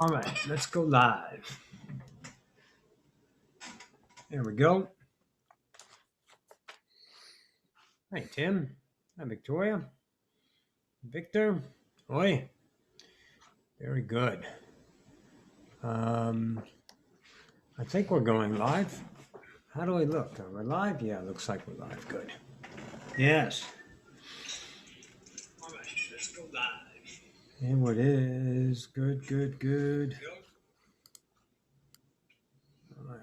All right, let's go live. There we go. Hi, Tim. Hi, Victoria. Victor. Oi. Very good. I think we're going live. How do we look? Are we live? Yeah, it looks like we're live. Good. Yes. All right, let's go live. And what is good, good, good.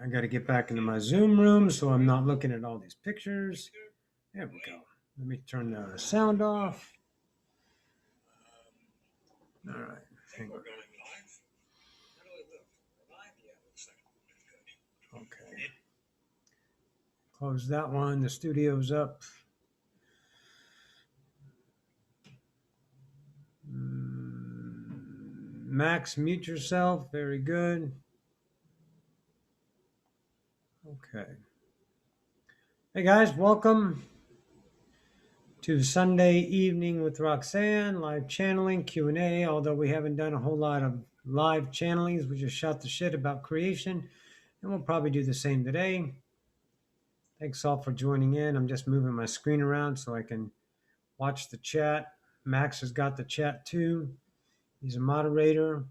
I got to get back into my Zoom room so I'm not looking at all these pictures. There we go. Let me turn the sound off. All right. Hang on. Okay. Close that one. The studio's up. Max, mute yourself. Very good. Okay. Hey guys, welcome to Sunday Evening with Roxanne, live channeling, Q&A, although we haven't done a whole lot of live channelings. We just shot the shit about creation, and we'll probably do the same today. Thanks all for joining in. I'm just moving my screen around so I can watch the chat. Max has got the chat too. He's a moderator.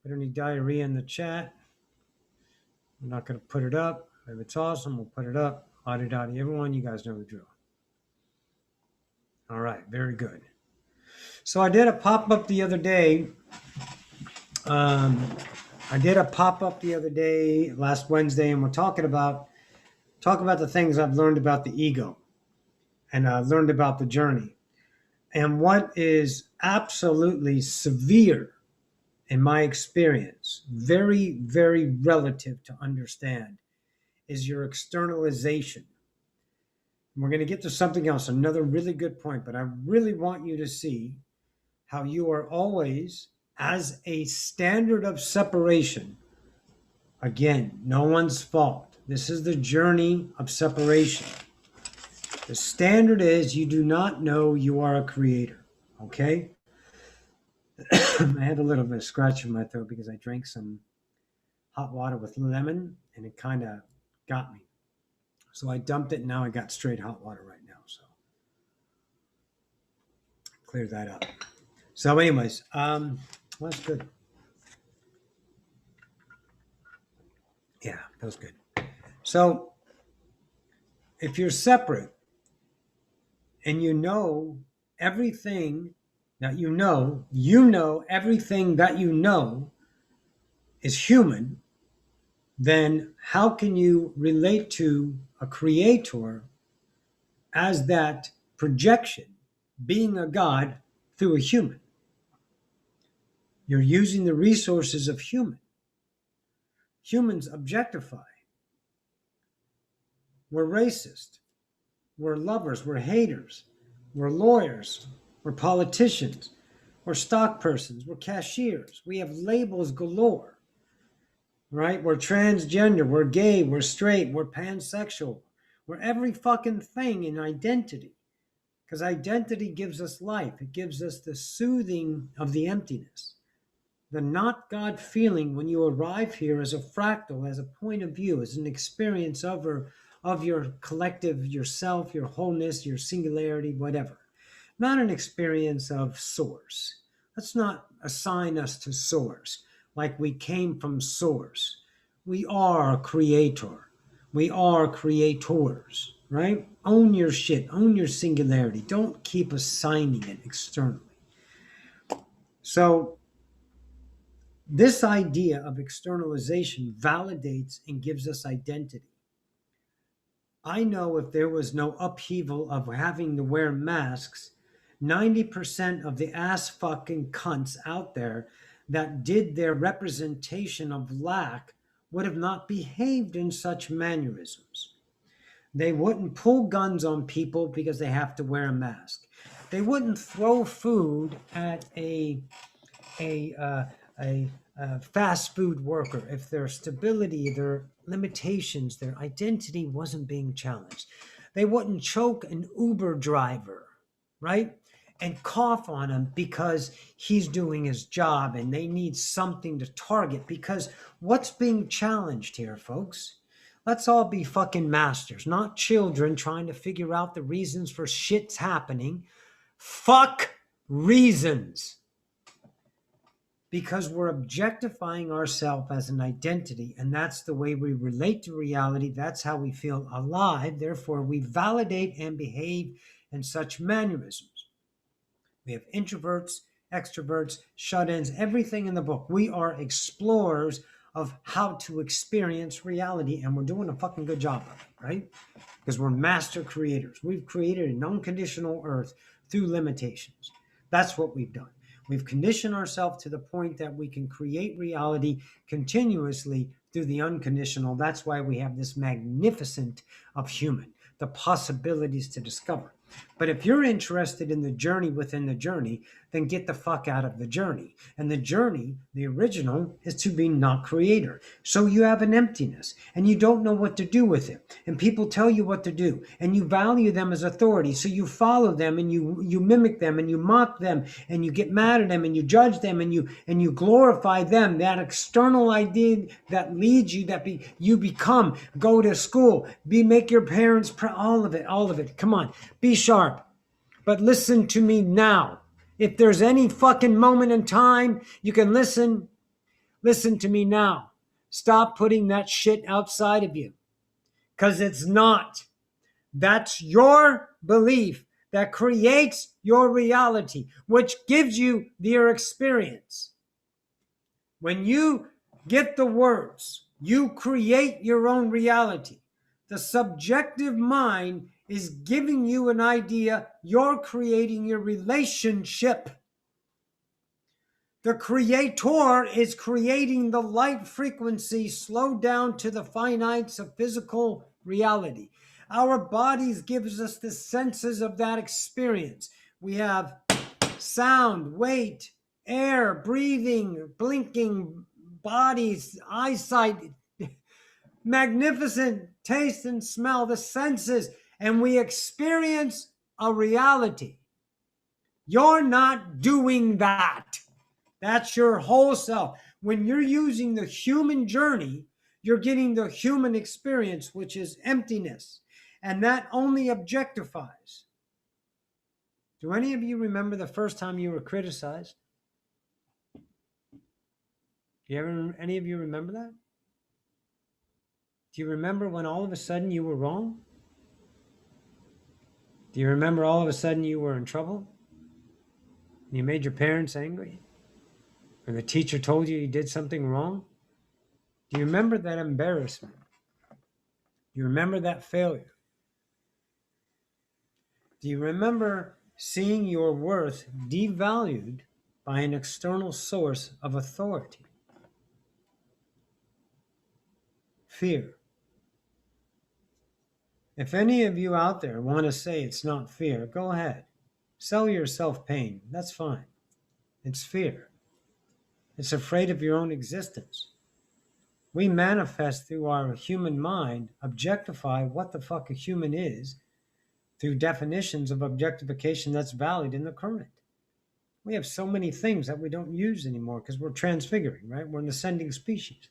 Put any diarrhea in the chat. I'm not going to put it up. If it's awesome, we'll put it up. Adi-dadi, everyone, you guys know the drill. All right, very good. So I did a pop-up the other day. Last Wednesday, and we're talk about the things I've learned about the ego, and I've learned about the journey. And what is absolutely severe in my experience, very, very relative to understand, is your externalization. We're going to get to something else, another really good point, but I really want you to see how you are always, as a standard of separation, again, no one's fault. This is the journey of separation. The standard is you do not know you are a creator, okay? I had a little bit of scratch in my throat because I drank some hot water with lemon, and it kind of got me. So I dumped it, and now I got straight hot water right now. So clear that up. So anyways, well, that's good. Yeah, that was good. So if you're separate and you know everything that you know everything that you know is human, then how can you relate to a creator as that projection, being a god through a human? You're using the resources of human. Humans objectify. We're racist. We're lovers. We're haters. We're lawyers. We're politicians. We're stock persons. We're cashiers. We have labels galore. Right? We're transgender. We're gay. We're straight. We're pansexual. We're every fucking thing in identity. Because identity gives us life. It gives us the soothing of the emptiness. The not God feeling when you arrive here as a fractal, as a point of view, as an experience of your collective, yourself, your wholeness, your singularity, whatever. Not an experience of source. Let's not assign us to source like we came from source. We are a creator. We are creators, right? Own your shit. Own your singularity. Don't keep assigning it externally. So this idea of externalization validates and gives us identity. I know if there was no upheaval of having to wear masks, 90% of the ass fucking cunts out there that did their representation of lack would have not behaved in such mannerisms. They wouldn't pull guns on people because they have to wear a mask. They wouldn't throw food at a fast food worker if their stability, their limitations, their identity wasn't being challenged. They wouldn't choke an Uber driver, right? and cough on him because he's doing his job and they need something to target. Because what's being challenged here, folks? Let's all be fucking masters, not children trying to figure out the reasons for shit's happening. Fuck reasons. Because we're objectifying ourselves as an identity, and that's the way we relate to reality. That's how we feel alive. Therefore, we validate and behave in such mannerisms. We have introverts, extroverts, shut-ins, everything in the book. We are explorers of how to experience reality, and we're doing a fucking good job of it, right? Because we're master creators. We've created an unconditional earth through limitations. That's what we've done. We've conditioned ourselves to the point that we can create reality continuously through the unconditional. That's why we have this magnificent of human, the possibilities to discover. But if you're interested in the journey within the journey, then get the fuck out of the journey. And the journey, the original, is to be not creator. So you have an emptiness and you don't know what to do with it. And people tell you what to do and you value them as authority. So you follow them and you mimic them and you mock them and you get mad at them and you judge them and you glorify them. That external idea that leads you, you become, go to school, make your parents, all of it. Come on, be sharp. But listen to me now. If there's any fucking moment in time you can listen to me now. Stop putting that shit outside of you. Because it's not. That's your belief that creates your reality, which gives you your experience. When you get the words, you create your own reality. The subjective mind is giving you an idea. You're creating your relationship. The creator is creating the light frequency slowed down to the finites of physical reality. Our bodies gives us the senses of that experience. We have sound, weight, air, breathing, blinking, bodies, eyesight, magnificent taste and smell, the senses, and we experience a reality. You're not doing that. That's your whole self. When you're using the human journey, you're getting the human experience, which is emptiness, and that only objectifies. Do any of you remember the first time you were criticized? Any of you remember that? Do you remember when all of a sudden you were wrong? Do you remember all of a sudden you were in trouble? And you made your parents angry? Or the teacher told you did something wrong? Do you remember that embarrassment? Do you remember that failure? Do you remember seeing your worth devalued by an external source of authority? Fear. If any of you out there want to say it's not fear, go ahead. Sell yourself pain. That's fine. It's fear. It's afraid of your own existence. We manifest through our human mind, objectify what the fuck a human is through definitions of objectification that's valid in the current. We have so many things that we don't use anymore because we're transfiguring, right? We're an ascending species.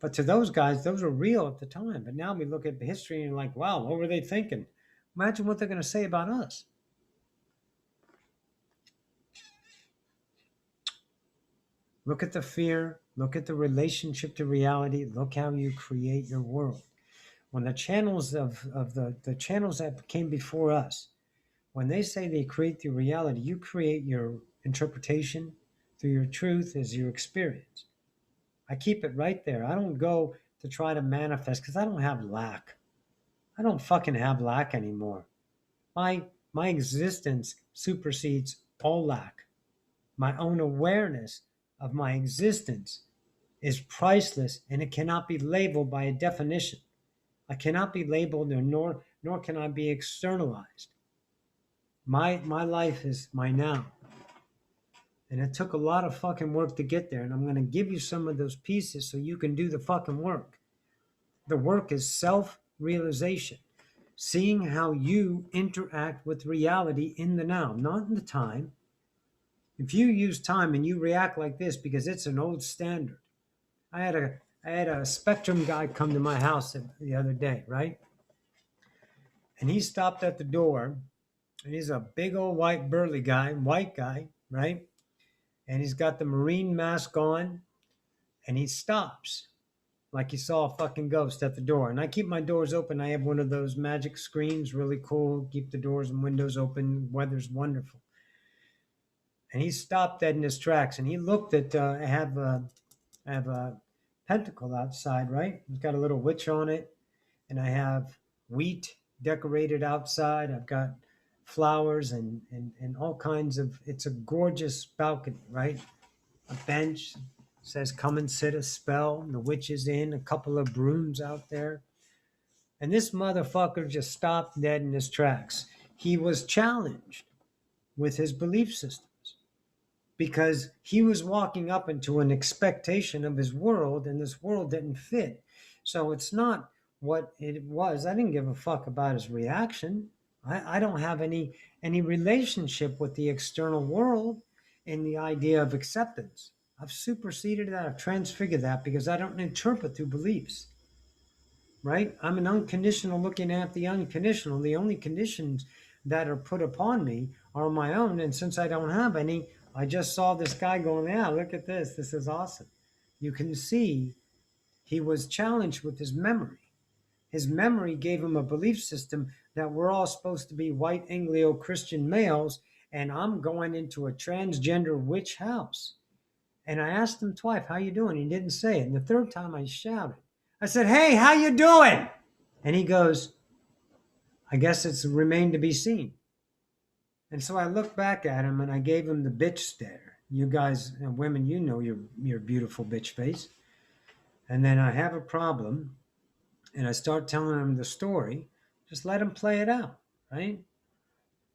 But to those guys, those were real at the time. But now we look at the history and like, wow, what were they thinking? Imagine what they're going to say about us. Look at the fear. Look at the relationship to reality. Look how you create your world. When the channels of the channels that came before us, when they say they create the reality, you create your interpretation through your truth as your experience. I keep it right there. I don't go to try to manifest because I don't have lack. I don't fucking have lack anymore. My existence supersedes all lack. My own awareness of my existence is priceless and it cannot be labeled by a definition. I cannot be labeled nor can I be externalized. My life is my now. And it took a lot of fucking work to get there. And I'm going to give you some of those pieces so you can do the fucking work. The work is self-realization. seeing how you interact with reality in the now, not in the time. If you use time and you react like this because it's an old standard. I had a spectrum guy come to my house the other day, right? And he stopped at the door, and he's a big old white burly guy, white guy, right? And he's got the Marine mask on, and he stops like he saw a fucking ghost at the door. And I keep my doors open. I have one of those magic screens, really cool. Keep the doors and windows open. Weather's wonderful. And he stopped dead in his tracks, and he looked at. I have a pentacle outside, right? It's got a little witch on it, and I have wheat decorated outside. I've got flowers and all kinds of. It's a gorgeous balcony, right? A bench says, "Come and sit a spell." And the witch is in. A couple of brooms out there, and this motherfucker just stopped dead in his tracks. He was challenged with his belief systems because he was walking up into an expectation of his world, and this world didn't fit. So it's not what it was. I didn't give a fuck about his reaction. I don't have any relationship with the external world in the idea of acceptance. I've superseded that. I've transfigured that because I don't interpret through beliefs. Right? I'm an unconditional looking at the unconditional. The only conditions that are put upon me are my own. And since I don't have any, I just saw this guy going, yeah, look at this. This is awesome. You can see he was challenged with his memory. His memory gave him a belief system that we're all supposed to be white Anglo-Christian males, and I'm going into a transgender witch house. And I asked him twice, how you doing? He didn't say it. And the third time I shouted. I said, hey, how you doing? And he goes, I guess it's remained to be seen. And so I looked back at him and I gave him the bitch stare. You guys and women, you know your beautiful bitch face. And then I have a problem and I start telling him the story. Just let him play it out, right?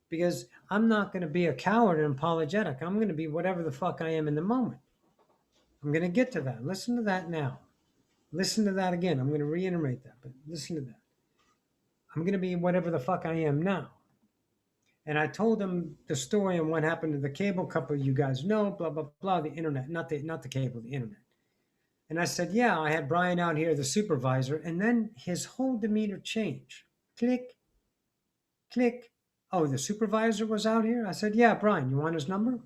Because I'm not going to be a coward and apologetic. I'm going to be whatever the fuck I am in the moment. I'm going to get to that. Listen to that now. Listen to that again. I'm going to reiterate that, but listen to that. I'm going to be whatever the fuck I am now. And I told him the story and what happened to the cable couple you guys know, blah, blah, blah, the internet, not the cable, the internet. And I said, yeah, I had Brian out here, the supervisor, and then his whole demeanor changed. Click, click. Oh, the supervisor was out here? I said, yeah, Brian, you want his number?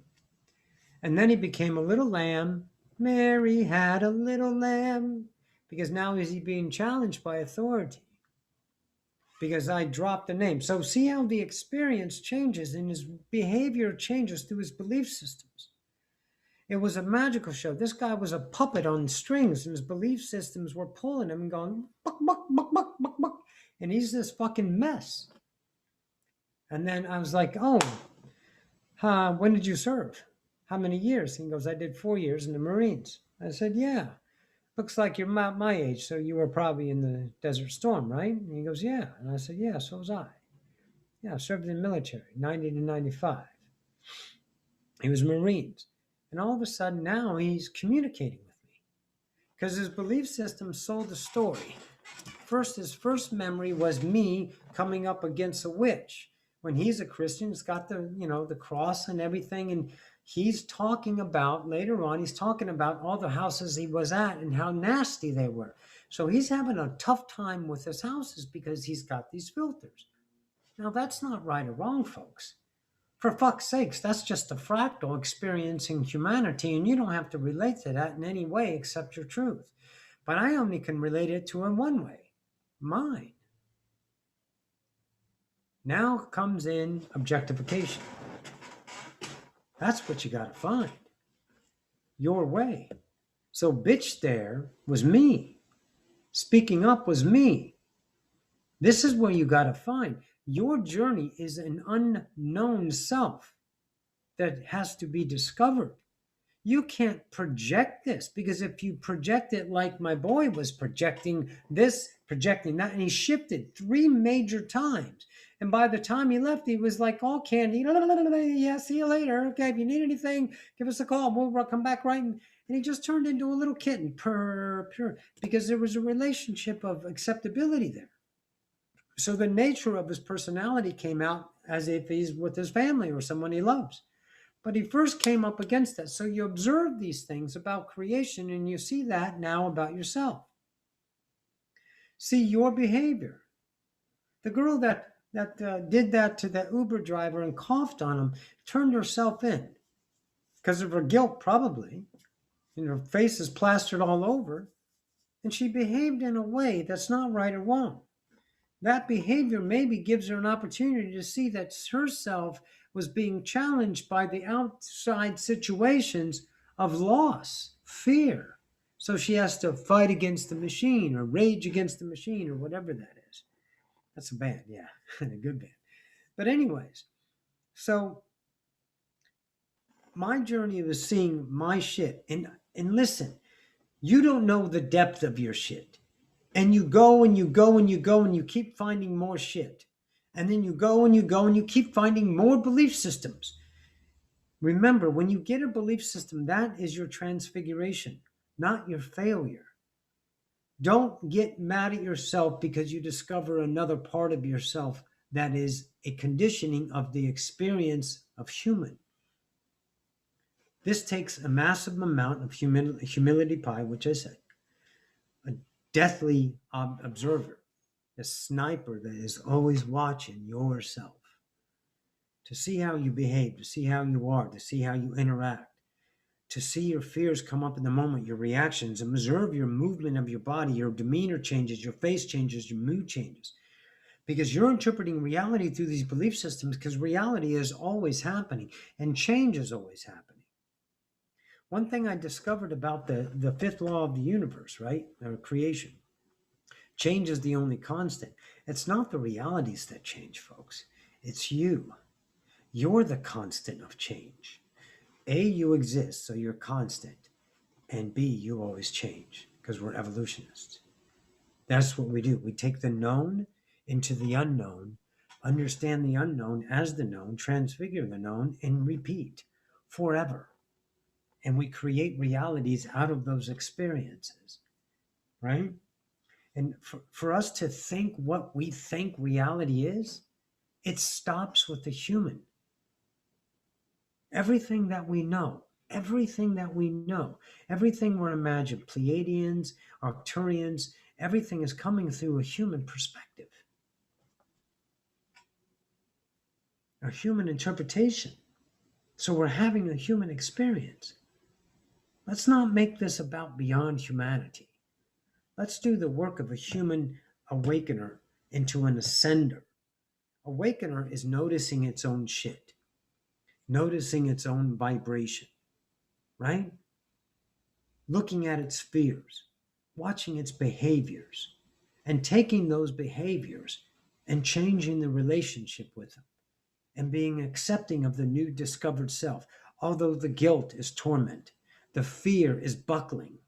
And then he became a little lamb. Mary had a little lamb. Because now is he being challenged by authority? Because I dropped the name. So see how the experience changes and his behavior changes through his belief systems. It was a magical show. This guy was a puppet on strings, and his belief systems were pulling him and going, buck, buck, buck, buck, buck, buck. And he's this fucking mess. And then I was like, oh, when did you serve? How many years? He goes, I did 4 years in the Marines. I said, yeah. Looks like you're my age, so you were probably in the Desert Storm, right? And he goes, yeah. And I said, yeah, so was I. Yeah, I served in the military, 90 to 95. He was Marines. And all of a sudden now he's communicating with me because his belief system sold the story. His first memory was me coming up against a witch. When he's a Christian, it's got the cross and everything. And he's talking about, later on, he's talking about all the houses he was at and how nasty they were. So he's having a tough time with his houses because he's got these filters. Now, that's not right or wrong, folks. For fuck's sakes, that's just a fractal experiencing humanity, and you don't have to relate to that in any way except your truth. But I only can relate it to in one way, mine. Now comes in objectification. That's what you got to find. Your way. So bitch there was me. Speaking up was me. This is where you got to find. Your journey is an unknown self that has to be discovered. You can't project this because if you project it like my boy was projecting this, projecting that, and he shifted 3 major times. And by the time he left, he was like all candy. Yeah, see you later. Okay, if you need anything, give us a call. We'll come back right. And he just turned into a little kitten, purr, because there was a relationship of acceptability there. So the nature of his personality came out as if he's with his family or someone he loves. But he first came up against that. So you observe these things about creation and you see that now about yourself. See your behavior. The girl that did that to the Uber driver and coughed on him turned herself in because of her guilt, probably. And her face is plastered all over. And she behaved in a way that's not right or wrong. That behavior maybe gives her an opportunity to see that herself was being challenged by the outside situations of loss, fear. So she has to fight against the machine or rage against the machine or whatever that is. That's a band, yeah, a good band. But anyways, so my journey was seeing my shit. And listen, you don't know the depth of your shit. And you go and you go and you go and you keep finding more shit. And then you go and you go and you keep finding more belief systems. Remember, when you get a belief system, that is your transfiguration, not your failure. Don't get mad at yourself because you discover another part of yourself that is a conditioning of the experience of human. This takes a massive amount of humility pie, which I said, a deathly observer, a sniper that is always watching yourself to see how you behave, to see how you are, to see how you interact, to see your fears come up in the moment, your reactions, and observe your movement of your body, your demeanor changes, your face changes, your mood changes. Because you're interpreting reality through these belief systems because reality is always happening and change is always happening. One thing I discovered about the fifth law of the universe, right, or creation, change is the only constant. It's not the realities that change, folks. It's you. You're the constant of change. A, you exist, so you're constant. And B, you always change because we're evolutionists. That's what we do. We take the known into the unknown, understand the unknown as the known, transfigure the known, and repeat forever. And we create realities out of those experiences, right? And for us to think what we think reality is, it stops with the human. Everything that we know, everything we're imagined, Pleiadians, Arcturians, everything is coming through a human perspective, a human interpretation. So we're having a human experience. Let's not make this about beyond humanity. Let's do the work of a human awakener into an ascender. Awakener is noticing its own shit, noticing its own vibration, right? Looking at its fears, watching its behaviors, and taking those behaviors and changing the relationship with them and being accepting of the new discovered self. Although the guilt is torment, the fear is buckling,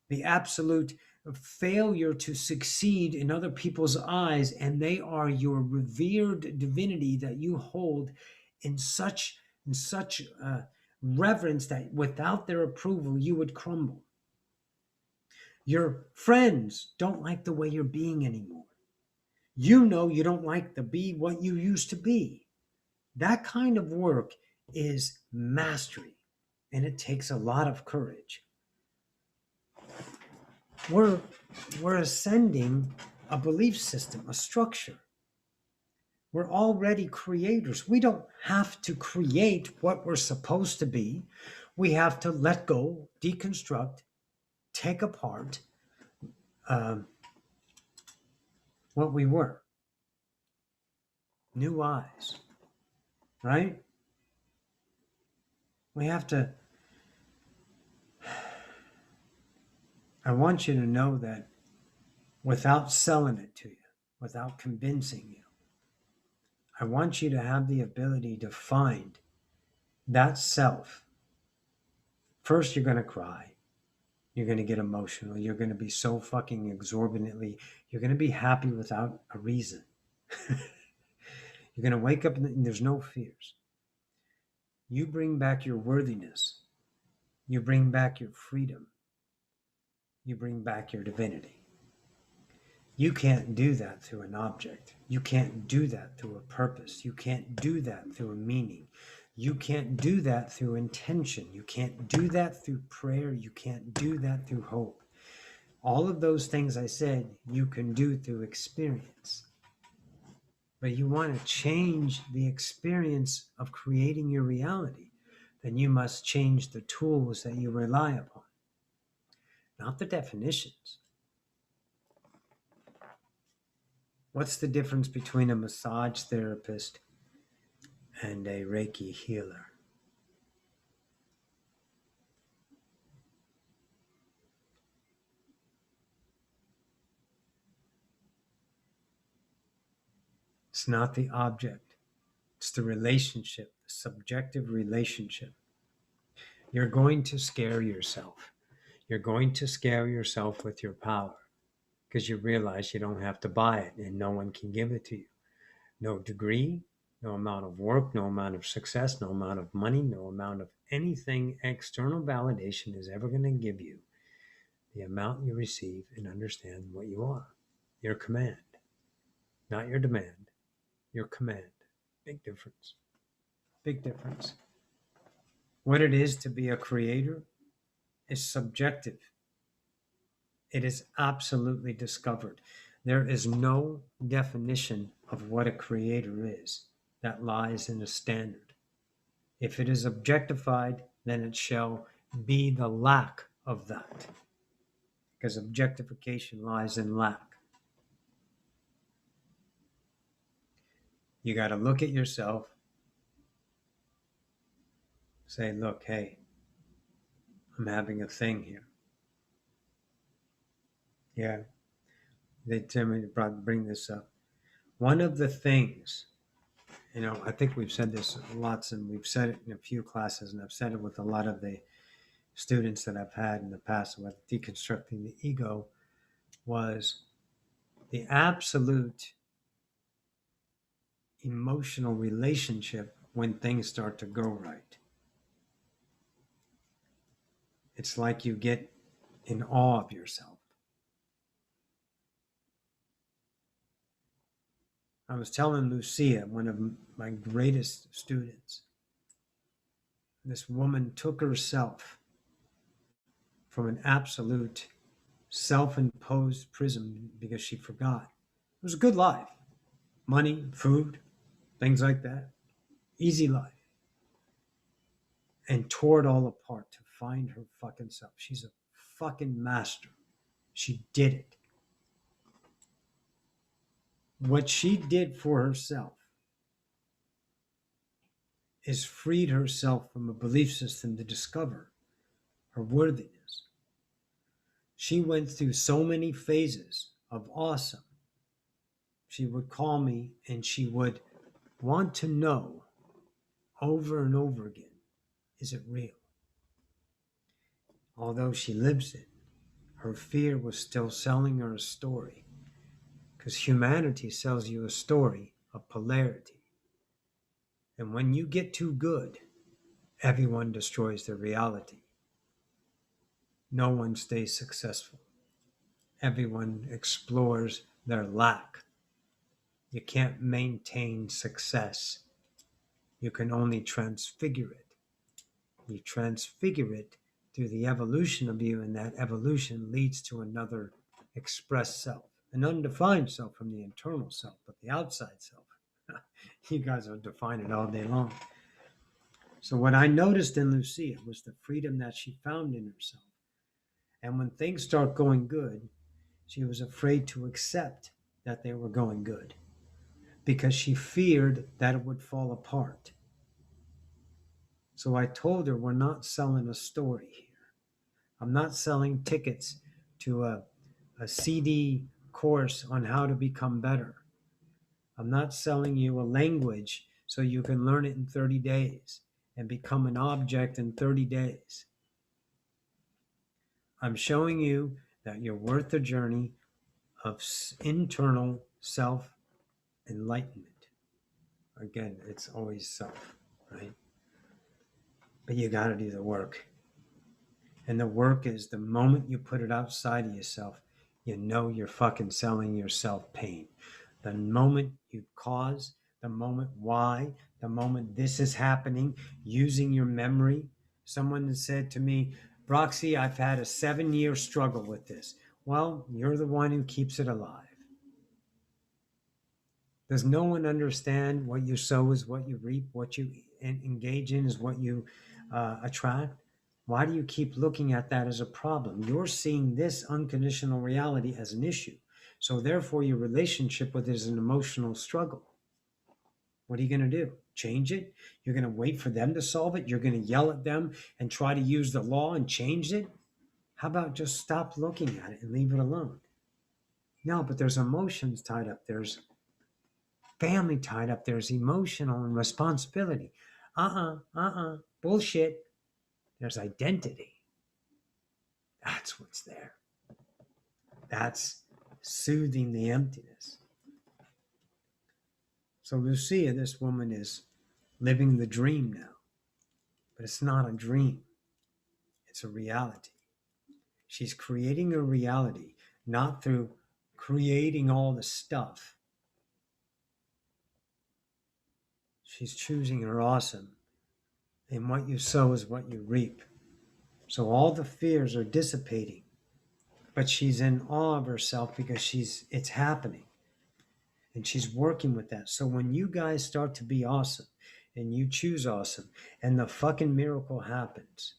the absolute failure to succeed in other people's eyes, and they are your revered divinity that you hold in such reverence that without their approval you would crumble. Your friends don't like the way you're being anymore. You know you don't like to be what you used to be. That kind of work is mastery, and it takes a lot of courage. We're ascending a belief system, a structure. We're already creators. We don't have to create what we're supposed to be. We have to let go, deconstruct, take apart what we were. New eyes, right? We have to. I want you to know that without selling it to you, without convincing you, I want you to have the ability to find that self. First, you're going to cry. You're going to get emotional. You're going to be so fucking exorbitantly. You're going to be happy without a reason. You're going to wake up and there's no fears. You bring back your worthiness. You bring back your freedom. You bring back your divinity. You can't do that through an object. You can't do that through a purpose. You can't do that through a meaning. You can't do that through intention. You can't do that through prayer. You can't do that through hope. All of those things I said, you can do through experience. But you want to change the experience of creating your reality, then you must change the tools that you rely upon, not the definitions. What's the difference between a massage therapist and a Reiki healer? It's not the object, it's the relationship, the subjective relationship. You're going to scare yourself. You're going to scare yourself with your power because you realize you don't have to buy it and no one can give it to you. No degree, no amount of work, no amount of success, no amount of money, no amount of anything external validation is ever going to give you the amount you receive and understand what you are. Your command, not your demand, your command. Big difference. Big difference. What it is to be a creator is subjective. It is absolutely discovered. There is no definition of what a creator is that lies in a standard. If it is objectified, then it shall be the lack of that, because objectification lies in lack. You got to look at yourself, say, look, hey, I'm having a thing here. Yeah, they tell me to bring this up. One of the things, I think we've said this lots, and we've said it in a few classes, and I've said it with a lot of the students that I've had in the past with deconstructing the ego, was the absolute emotional relationship when things start to go right. It's like you get in awe of yourself. I was telling Lucia, one of my greatest students, this woman took herself from an absolute self-imposed prison because she forgot. It was a good life. Money, food, things like that. Easy life. And tore it all apart to find her fucking self. She's a fucking master. She did it. What she did for herself is freed herself from a belief system to discover her worthiness. She went through so many phases of awesome. She would call me and she would want to know over and over again, is it real? Although she lives it, her fear was still selling her a story, because humanity sells you a story of polarity. And when you get too good, everyone destroys their reality. No one stays successful. Everyone explores their lack. You can't maintain success. You can only transfigure it. You transfigure it through the evolution of you, and that evolution leads to another expressed self, an undefined self from the internal self, but the outside self. You guys are defining it all day long. So what I noticed in Lucia was the freedom that she found in herself. And when things start going good, she was afraid to accept that they were going good because she feared that it would fall apart. So I told her, we're not selling a story here. I'm not selling tickets to a CD course on how to become better. I'm not selling you a language so you can learn it in 30 days and become an object in 30 days. I'm showing you that you're worth the journey of internal self-enlightenment. Again, it's always self, right? But you got to do the work. And the work is the moment you put it outside of yourself, you know you're fucking selling yourself pain. The moment you cause, the moment why, the moment this is happening, using your memory. Someone said to me, Roxy, I've had a 7-year struggle with this. Well, you're the one who keeps it alive. Does no one understand what you sow is what you reap, what you engage in is what you attract? Why do you keep looking at that as a problem? You're seeing this unconditional reality as an issue. So therefore, your relationship with it is an emotional struggle. What are you going to do? Change it? You're going to wait for them to solve it? You're going to yell at them and try to use the law and change it? How about just stop looking at it and leave it alone? No, but there's emotions tied up. There's family tied up. There's emotional and responsibility. Bullshit. There's identity. That's what's there. That's soothing the emptiness. So Lucia, this woman, is living the dream now. But it's not a dream. It's a reality. She's creating a reality, not through creating all the stuff. She's choosing her awesome. And what you sow is what you reap. So all the fears are dissipating. But she's in awe of herself because it's happening. And she's working with that. So when you guys start to be awesome and you choose awesome and the fucking miracle happens,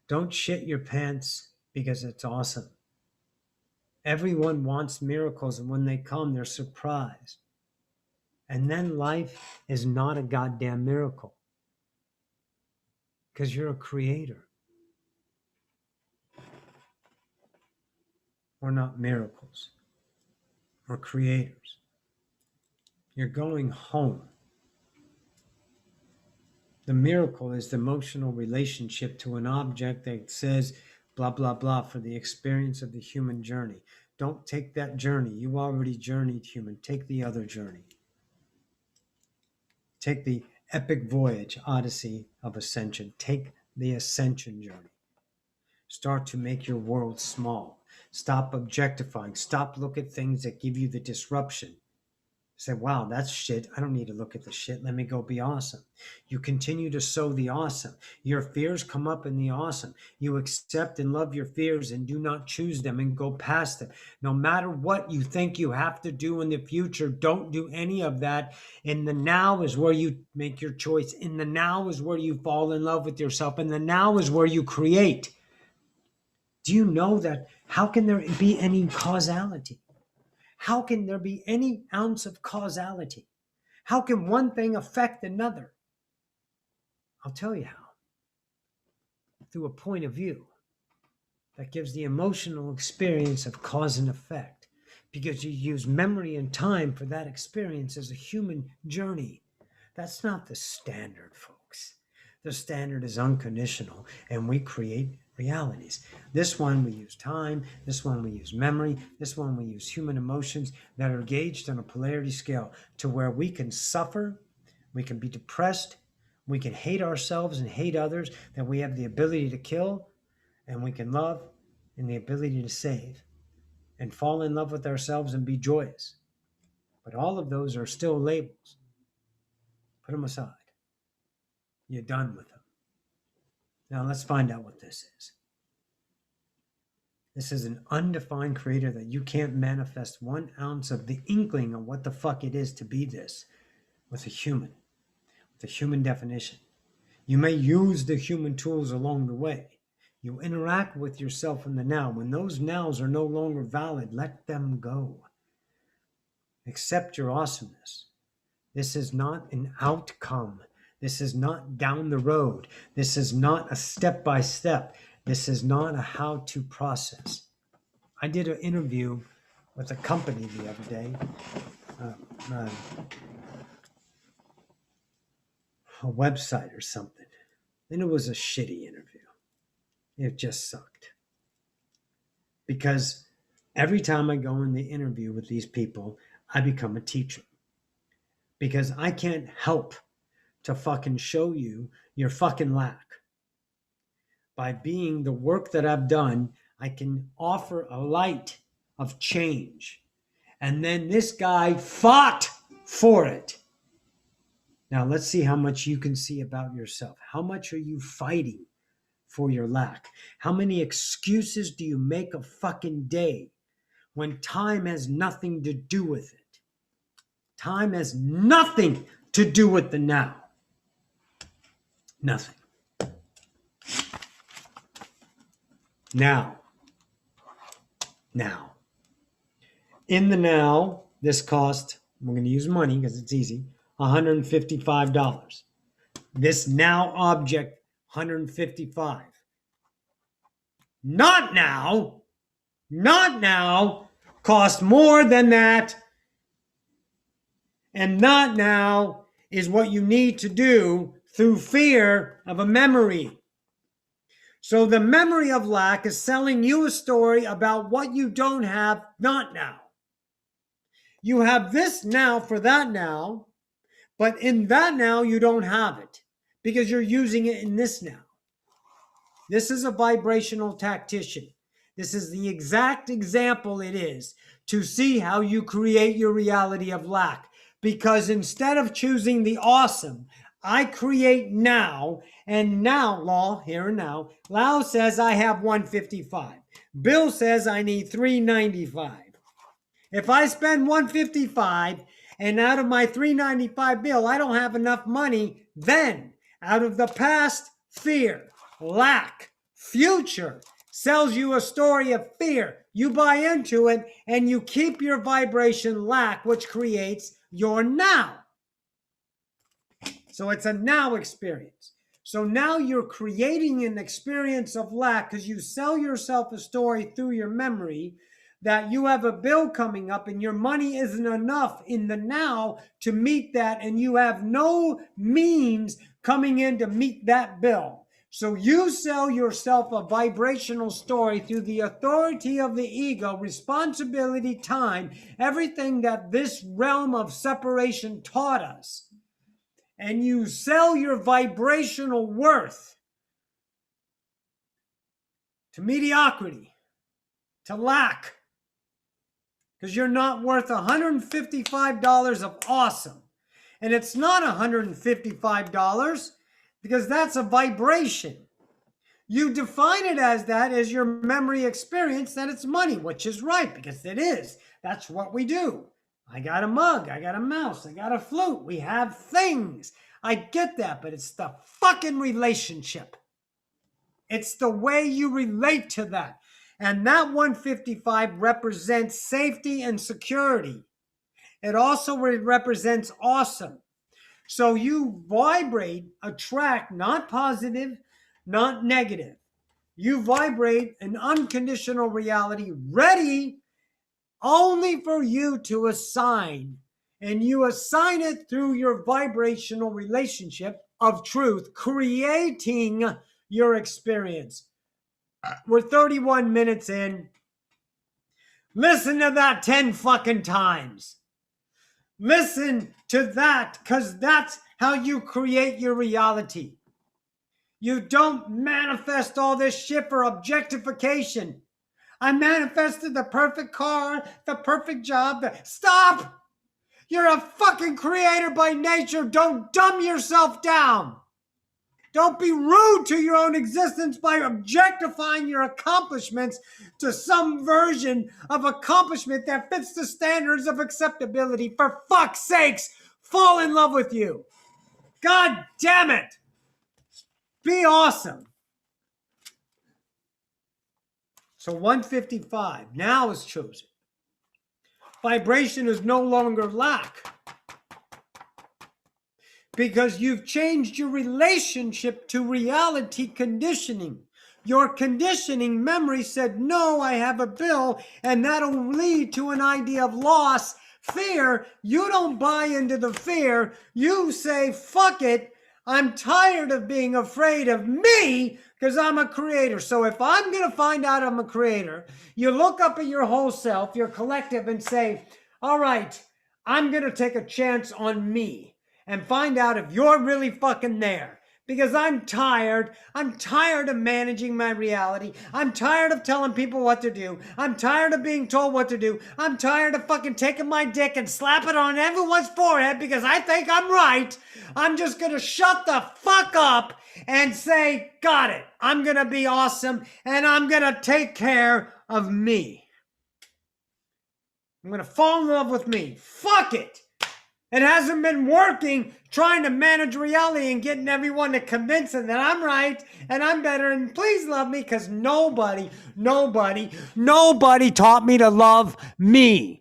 don't shit your pants because it's awesome. Everyone wants miracles, and when they come, they're surprised. And then life is not a goddamn miracle because you're a creator. We're not miracles. We're creators. You're going home. The miracle is the emotional relationship to an object that says blah, blah, blah for the experience of the human journey. Don't take that journey. You already journeyed, human. Take the other journey. Take the epic voyage, odyssey of ascension. Take the ascension journey. Start to make your world small. Stop objectifying. Stop looking at things that give you the disruption. Say, wow, that's shit. I don't need to look at the shit. Let me go be awesome. You continue to sow the awesome. Your fears come up in the awesome. You accept and love your fears and do not choose them and go past them. No matter what you think you have to do in the future, don't do any of that. In the now is where you make your choice. In the now is where you fall in love with yourself. In the now is where you create. Do you know that? How can there be any causality? How can there be any ounce of causality? How can one thing affect another? I'll tell you how. Through a point of view that gives the emotional experience of cause and effect, because you use memory and time for that experience as a human journey. That's not the standard, folks. The standard is unconditional, and we create realities. This one we use time, this one we use memory, this one we use human emotions that are gauged on a polarity scale to where we can suffer, we can be depressed, we can hate ourselves and hate others, that we have the ability to kill, and we can love and the ability to save and fall in love with ourselves and be joyous. But all of those are still labels. Put them aside. You're done with them. Now let's find out what this is. This is an undefined creator that you can't manifest 1 ounce of the inkling of what the fuck it is to be this with a human definition. You may use the human tools along the way. You interact with yourself in the now. When those nows are no longer valid, let them go. Accept your awesomeness. This is not an outcome. This is not down the road. This is not a step-by-step. This is not a how-to process. I did an interview with a company the other day, a website or something, and it was a shitty interview. It just sucked. Because every time I go in the interview with these people, I become a teacher. Because I can't help to fucking show you your fucking lack. By being the work that I've done, I can offer a light of change. And then this guy fought for it. Now let's see how much you can see about yourself. How much are you fighting for your lack? How many excuses do you make a fucking day when time has nothing to do with it? Time has nothing to do with the now. Nothing. Now. In the now, this cost, we're going to use money because it's easy, $155. This now object, $155. Not now, cost more than that. And not now is what you need to do through fear of a memory. So the memory of lack is selling you a story about what you don't have, not now. You have this now for that now, but in that now you don't have it because you're using it in this now. This is a vibrational tactician. This is the exact example it is to see how you create your reality of lack. Because instead of choosing the awesome, I create now, and now, law, here and now, Lao says I have 155. Bill says I need 395. If I spend 155 and out of my 395 bill, I don't have enough money, then out of the past, fear, lack, future sells you a story of fear. You buy into it and you keep your vibration lack, which creates your now. So it's a now experience. So now you're creating an experience of lack because you sell yourself a story through your memory that you have a bill coming up and your money isn't enough in the now to meet that, and you have no means coming in to meet that bill. So you sell yourself a vibrational story through the authority of the ego, responsibility, time, everything that this realm of separation taught us. And you sell your vibrational worth to mediocrity, to lack, because you're not worth $155 of awesome. And it's not $155 because that's a vibration. You define it as that as your memory experience, that it's money, which is right, because it is. That's what we do. I got a mug, I got a mouse, I got a flute. We have things. I get that, but it's the fucking relationship. It's the way you relate to that. And that 155 represents safety and security. It also represents awesome. So you vibrate, attract, not positive, not negative. You vibrate an unconditional reality ready only for you to assign. And you assign it through your vibrational relationship of truth, creating your experience. We're 31 minutes in. Listen to that 10 fucking times. Listen to that, because that's how you create your reality. You don't manifest all this shit for objectification. I manifested the perfect car, the perfect job. Stop! You're a fucking creator by nature. Don't dumb yourself down. Don't be rude to your own existence by objectifying your accomplishments to some version of accomplishment that fits the standards of acceptability. For fuck's sakes, fall in love with you. God damn it. Be awesome. So 155 now is chosen. Vibration is no longer lack, because you've changed your relationship to reality conditioning. Your conditioning memory said, no, I have a bill, and that'll lead to an idea of loss. Fear, you don't buy into the fear. You say, fuck it. I'm tired of being afraid of me because I'm a creator. So if I'm going to find out I'm a creator, you look up at your whole self, your collective, and say, all right, I'm going to take a chance on me and find out if you're really fucking there. because I'm tired. I'm tired of managing my reality. I'm tired of telling people what to do. I'm tired of being told what to do. I'm tired of fucking taking my dick and slap it on everyone's forehead because I think I'm right. I'm just going to shut the fuck up and say, got it. I'm going to be awesome and I'm going to take care of me. I'm going to fall in love with me. Fuck it. It hasn't been working trying to manage reality and getting everyone to convince them that I'm right and I'm better and please love me because nobody taught me to love me.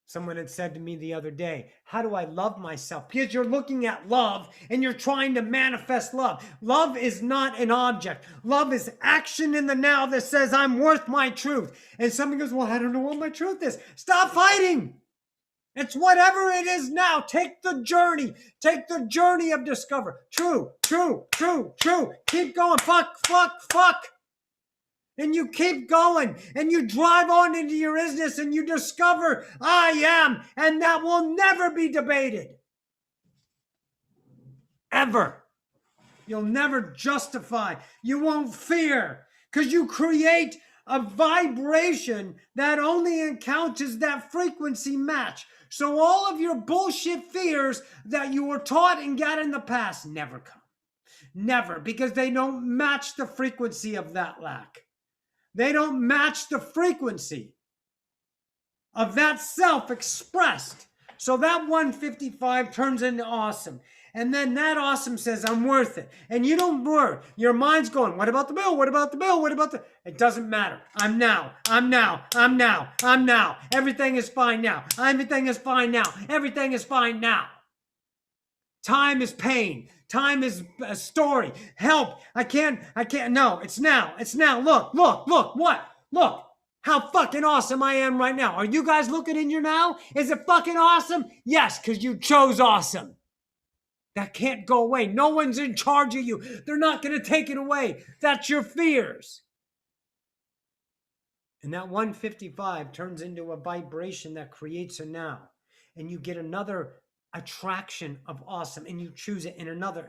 Someone had said to me the other day, how do I love myself? Because you're looking at love and you're trying to manifest love. Love is not an object. Love is action in the now that says I'm worth my truth. And someone goes, well, I don't know what my truth is. Stop fighting. It's whatever it is now. Take the journey. Take the journey of discover. True. Keep going. Fuck. And you keep going and you drive on into your business and you discover I am, and that will never be debated. Ever. You'll never justify. You won't fear because you create a vibration that only encounters that frequency match. So all of your bullshit fears that you were taught and got in the past never come. Never, because they don't match the frequency of that lack. They don't match the frequency of that self expressed. So that 155 turns into awesome. And then that awesome says, I'm worth it. And you don't worry. Your mind's going, what about the bill? What about the bill? What about the... It doesn't matter. I'm now. Everything is fine now. Everything is fine now. Everything is fine now. Time is pain. Time is a story. Help. I can't. No, it's now. Look. What? Look. How fucking awesome I am right now. Are you guys looking in your now? Is it fucking awesome? Yes, because you chose awesome. That can't go away. No one's in charge of you. They're not going to take it away. That's your fears. And that 155 turns into a vibration that creates a now. And you get another attraction of awesome, and you choose it in another.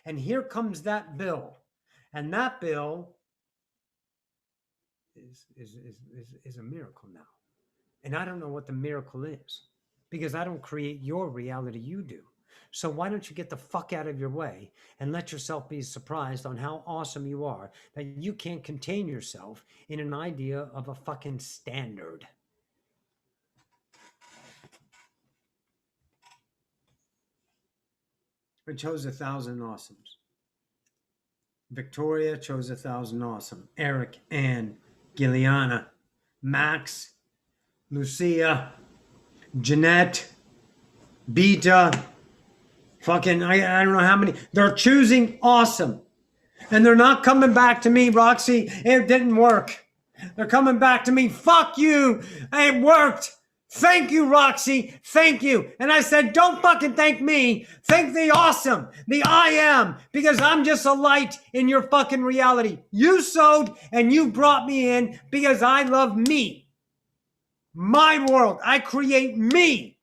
And here comes that bill. And that bill is a miracle now. And I don't know what the miracle is because I don't create your reality, you do. So why don't you get the fuck out of your way and let yourself be surprised on how awesome you are that you can't contain yourself in an idea of a fucking standard. I chose 1,000 awesomes. Victoria chose 1,000 awesome. Eric, Ann, Gilliana, Max, Lucia, Jeanette, Beta, fucking, I don't know how many. They're choosing awesome. And they're not coming back to me, Roxy, it didn't work. They're coming back to me, fuck you, it worked. Thank you, Roxy. Thank you. And I said, don't fucking thank me. Thank the awesome, the I am, because I'm just a light in your fucking reality. You sowed and you brought me in because I love me. My world. I create me.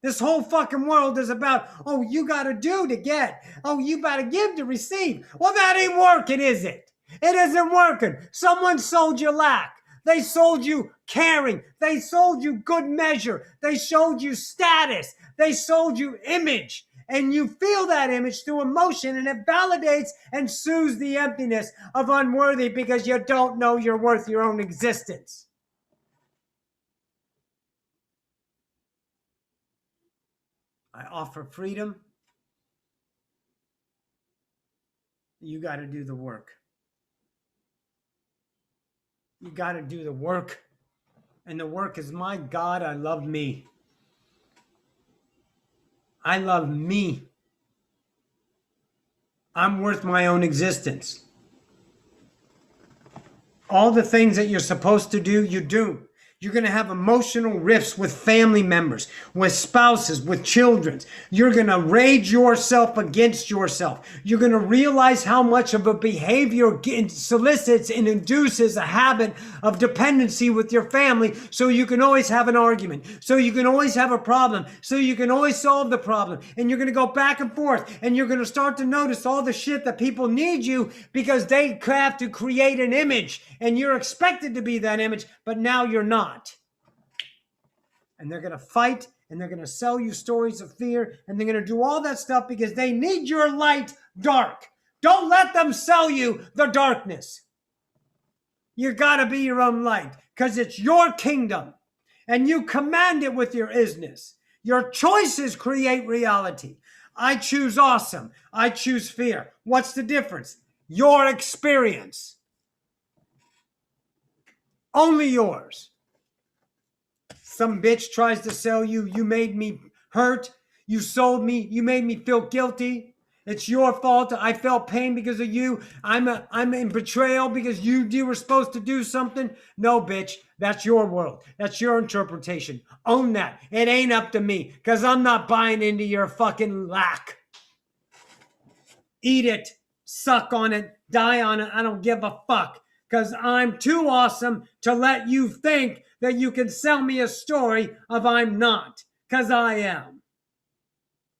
This whole fucking world is about, oh, you got to do to get. Oh, you got to give to receive. Well, that ain't working, is it? It isn't working. Someone sold you lack. They sold you caring. They sold you good measure. They sold you status. They sold you image. And you feel that image through emotion, and it validates and soothes the emptiness of unworthy because you don't know you're worth your own existence. I offer freedom. You got to do the work. You got to do the work. And the work is, my God, I love me. I love me. I'm worth my own existence. All the things that you're supposed to do, you do. You're going to have emotional rifts with family members, with spouses, with children. You're going to rage yourself against yourself. You're going to realize how much of a behavior solicits and induces a habit of dependency with your family, so you can always have an argument, so you can always have a problem, so you can always solve the problem. And you're going to go back and forth, and you're going to start to notice all the shit that people need you because they have to create an image, and you're expected to be that image, but now you're not. And they're going to fight, and they're going to sell you stories of fear, and they're going to do all that stuff because they need your light dark. Don't let them sell you the darkness. You got to be your own light because it's your kingdom, and you command it with your isness. Your choices create reality. I choose awesome. I choose fear. What's the difference? Your experience. Only yours. Some bitch tries to sell you, you made me hurt, you sold me, you made me feel guilty. It's your fault. I felt pain because of you. I'm in betrayal because you were supposed to do something. No, bitch, that's your world. That's your interpretation. Own that. It ain't up to me because I'm not buying into your fucking lack. Eat it, suck on it, die on it. I don't give a fuck because I'm too awesome to let you think that you can sell me a story of I'm not, because I am.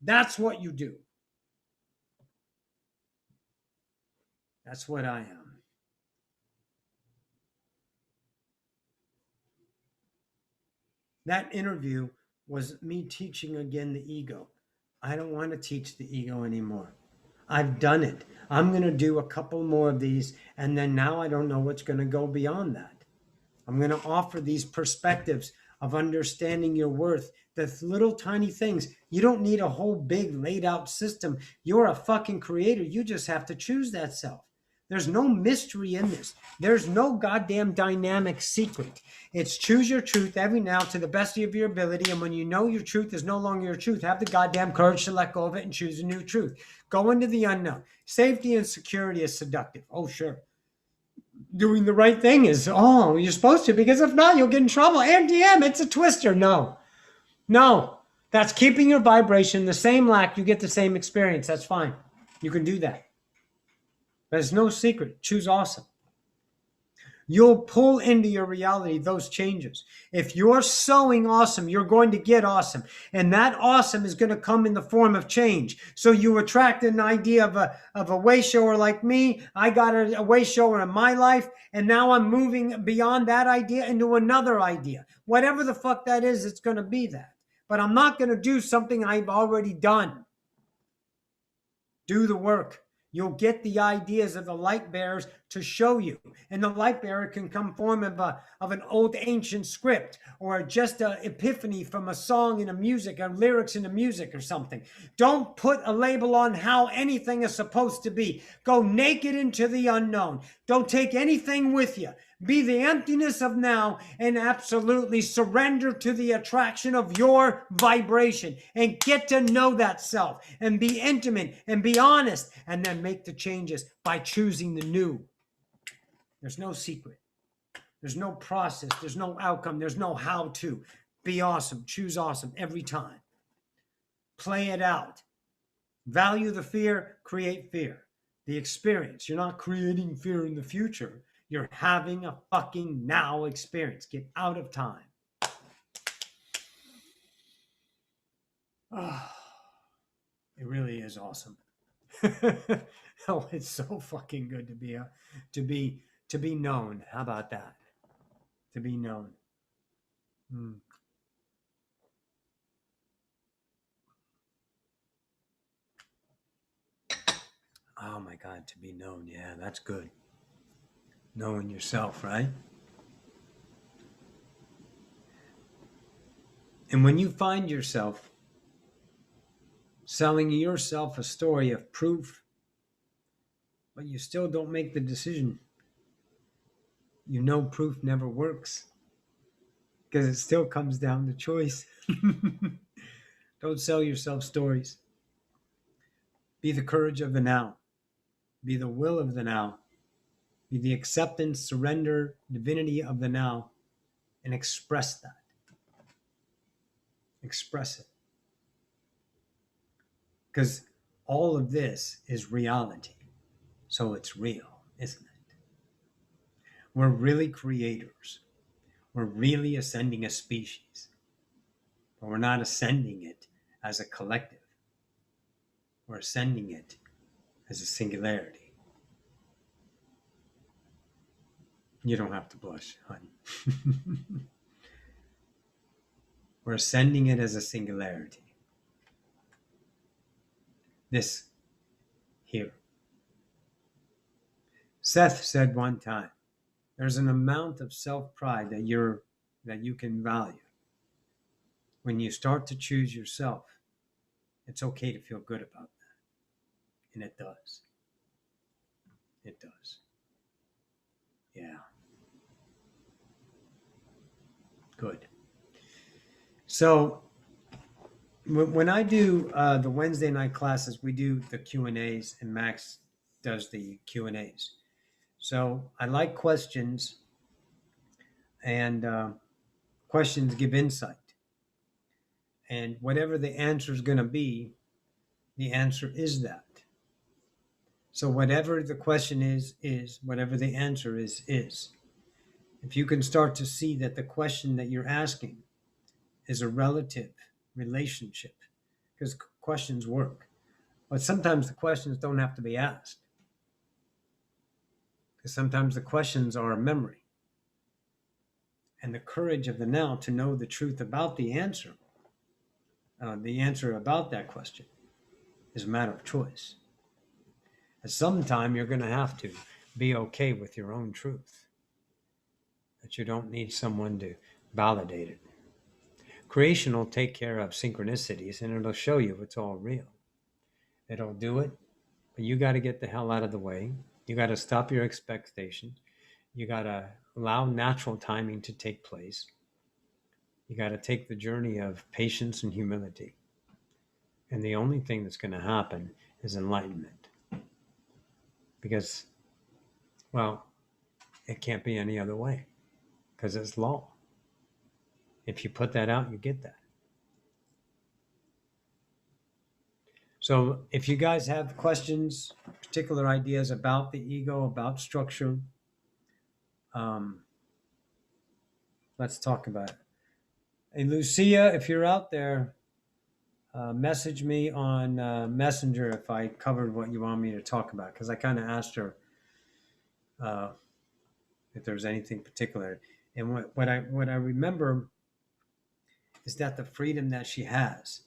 That's what you do. That's what I am. That interview was me teaching again the ego. I don't want to teach the ego anymore. I've done it. I'm going to do a couple more of these, and then now I don't know what's going to go beyond that. I'm going to offer these perspectives of understanding your worth, the little tiny things. You don't need a whole big laid out system. You're a fucking creator. You just have to choose that self. There's no mystery in this. There's no goddamn dynamic secret. It's choose your truth every now to the best of your ability. And when you know your truth is no longer your truth, have the goddamn courage to let go of it and choose a new truth. Go into the unknown. Safety and security is seductive. Oh, sure. Doing the right thing is, oh, you're supposed to, because if not, you'll get in trouble. MDM, it's a twister. No, that's keeping your vibration the same lack. You get the same experience. That's fine. You can do that. There's no secret. Choose awesome. You'll pull into your reality those changes. If you're sowing awesome, you're going to get awesome. And that awesome is going to come in the form of change. So you attract an idea of a way shower like me. I got a way shower in my life, and now I'm moving beyond that idea into another idea. Whatever the fuck that is, it's going to be that. But I'm not going to do something I've already done. Do the work. You'll get the ideas of the light bearers to show you. And the light bearer can come form of an old ancient script, or just an epiphany from a song in a music, or lyrics in a music or something. Don't put a label on how anything is supposed to be. Go naked into the unknown. Don't take anything with you. Be the emptiness of now and absolutely surrender to the attraction of your vibration and get to know that self and be intimate and be honest, and then make the changes by choosing the new. There's no secret. There's no process. There's no outcome. There's no how to. Be awesome. Choose awesome every time. Play it out. Value the fear. Create fear. The experience. You're not creating fear in the future. You're having a fucking now experience. Get out of time. Oh, it really is awesome. Oh, it's so fucking good to be known. How about that? To be known. Oh my God, to be known. Yeah, that's good. Knowing yourself, right? And when you find yourself selling yourself a story of proof, but you still don't make the decision, you know proof never works, because it still comes down to choice. Don't sell yourself stories. Be the courage of the now. Be the will of the now. Be the acceptance, surrender, divinity of the now. and express that. Express it. Because all of this is reality. So it's real, isn't it? We're really creators. We're really ascending a species. But we're not ascending it as a collective. We're ascending it as a singularity. You don't have to blush, honey. We're ascending it as a singularity. This here. Seth said one time, there's an amount of self-pride that you can value. When you start to choose yourself, it's okay to feel good about that. And it does. It does. Yeah. Good. So when I do the Wednesday night classes, we do the Q&As, and Max does the Q&As. So I like questions, and questions give insight. And whatever the answer is going to be, the answer is that. So whatever the question is. Whatever the answer is. If you can start to see that the question that you're asking is a relative relationship, because questions work. But sometimes the questions don't have to be asked. Because sometimes the questions are a memory. And the courage of the now to know the truth about the answer about that question, is a matter of choice. At some time, you're going to have to be okay with your own truth. That you don't need someone to validate it. Creation will take care of synchronicities, and it'll show you it's all real. It'll do it, but you got to get the hell out of the way. You got to stop your expectations. You got to allow natural timing to take place. You got to take the journey of patience and humility. And the only thing that's going to happen is enlightenment. Because, well, it can't be any other way. Because it's law. If you put that out, you get that. So if you guys have questions, particular ideas about the ego, about structure, let's talk about it. Hey, Lucia, if you're out there, message me on Messenger if I covered what you want me to talk about, because I kind of asked her if there's anything particular. And what I remember is that the freedom that she has,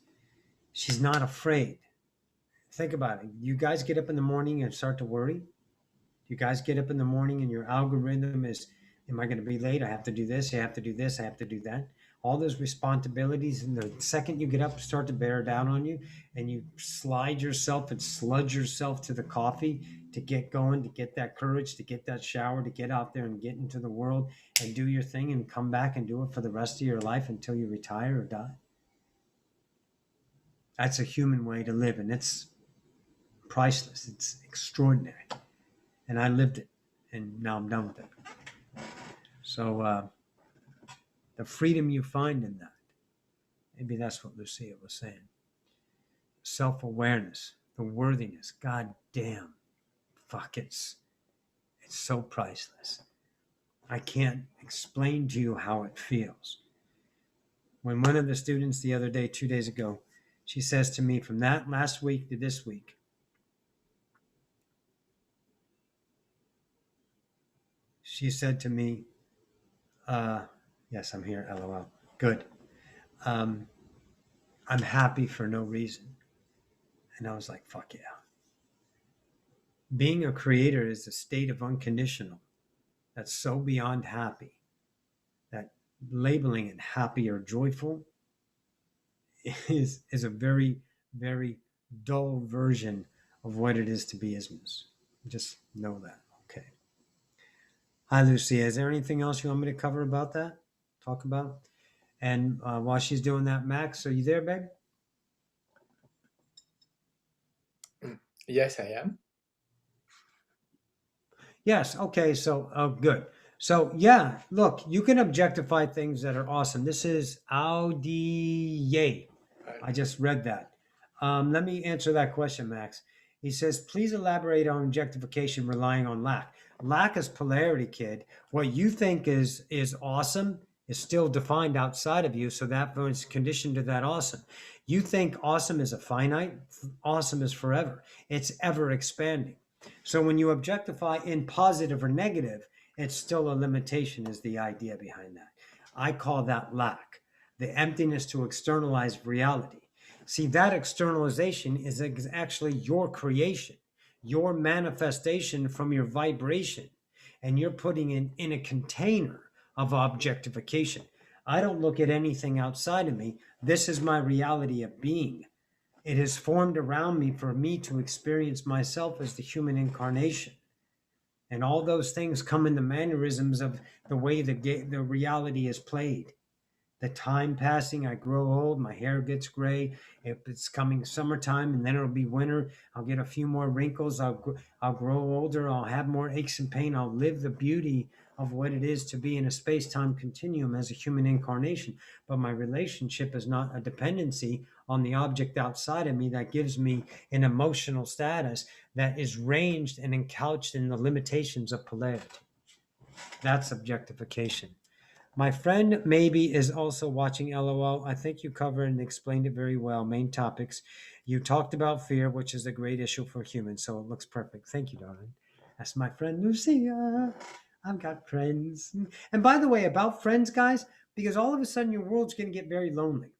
she's not afraid. Think about it. You guys get up in the morning and start to worry. You guys get up in the morning and your algorithm is, am I going to be late? I have to do this. I have to do this. I have to do that. All those responsibilities, and the second you get up, start to bear down on you, and you slide yourself and sludge yourself to the coffee to get going, to get that courage, to get that shower, to get out there and get into the world and do your thing and come back and do it for the rest of your life until you retire or die. That's a human way to live, and it's priceless. It's extraordinary. And I lived it, and now I'm done with it. So the freedom you find in that, maybe that's what Lucia was saying. Self-awareness, the worthiness, God damn, fuck, it's so priceless. I can't explain to you how it feels. When one of the students the other day, 2 days ago, she says to me, from that last week to this week, she said to me, yes, I'm here, LOL. Good. I'm happy for no reason. And I was like, fuck yeah. Being a creator is a state of unconditional that's so beyond happy that labeling it happy or joyful is a very, very dull version of what it is to be ismus. Just know that. Okay. Hi, Lucia. Is there anything else you want me to cover about that? Talk about? And while she's doing that, Max, are you there, babe? Yes, I am. Yes. Okay. So, good. So yeah, look, you can objectify things that are awesome. This is Audi. Yay. Right. I just read that. Let me answer that question, Max. He says, please elaborate on objectification relying on lack. Lack is polarity, kid. What you think is awesome is still defined outside of you, so that was conditioned to that awesome. You think awesome is a finite, awesome is forever. It's ever expanding. So when you objectify in positive or negative, it's still a limitation, is the idea behind that. I call that lack, the emptiness to externalize reality. See, that externalization is actually your creation, your manifestation from your vibration, and you're putting it in a container of objectification. I don't look at anything outside of me. This is my reality of being. It is formed around me for me to experience myself as the human incarnation. And all those things come in the mannerisms of the way the reality is played. The time passing, I grow old, my hair gets gray. If it's coming summertime and then it'll be winter, I'll get a few more wrinkles. I'll grow older. I'll have more aches and pain. I'll live the beauty of what it is to be in a space time continuum as a human incarnation. But my relationship is not a dependency on the object outside of me that gives me an emotional status that is ranged and encouched in the limitations of polarity. That's objectification. My friend maybe is also watching LOL. I think you covered and explained it very well. Main topics. You talked about fear, which is a great issue for humans, so it looks perfect. Thank you, darling. That's my friend Lucia. I've got friends. And by the way, about friends, guys, because all of a sudden your world's going to get very lonely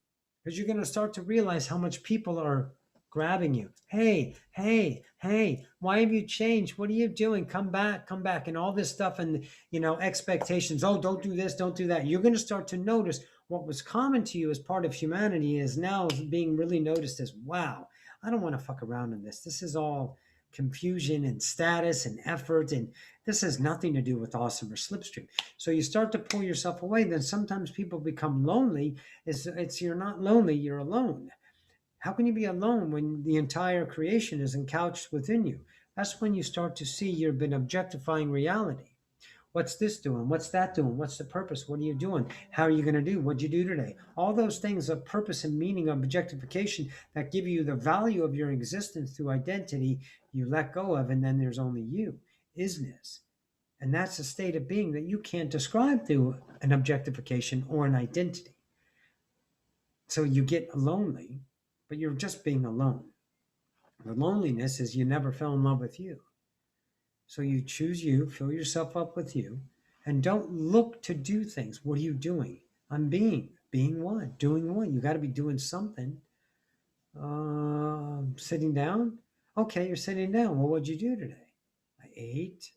because you're going to start to realize how much people are grabbing you. Hey, hey, hey, why have you changed? What are you doing? Come back, and all this stuff. And expectations. Oh, don't do this, don't do that. You're going to start to notice what was common to you as part of humanity is now being really noticed as, wow, I don't want to fuck around in this. This is all confusion and status and effort, and this has nothing to do with awesome or slipstream. So you start to pull yourself away. Then sometimes people become lonely. It's you're not lonely, you're alone. How can you be alone when the entire creation is encouched within you? That's when you start to see you've been objectifying reality. What's this doing? What's that doing? What's the purpose? What are you doing? How are you going to do? What'd you do today? All those things of purpose and meaning of objectification that give you the value of your existence through identity, you let go of, and then there's only you, isness. And that's a state of being that you can't describe through an objectification or an identity. So you get lonely, but you're just being alone. The loneliness is you never fell in love with you. So you choose you, fill yourself up with you, and don't look to do things. What are you doing? I'm being. Being what? Doing what? You got to be doing something. Sitting down? Okay, you're sitting down. Well, what'd you do today? I ate.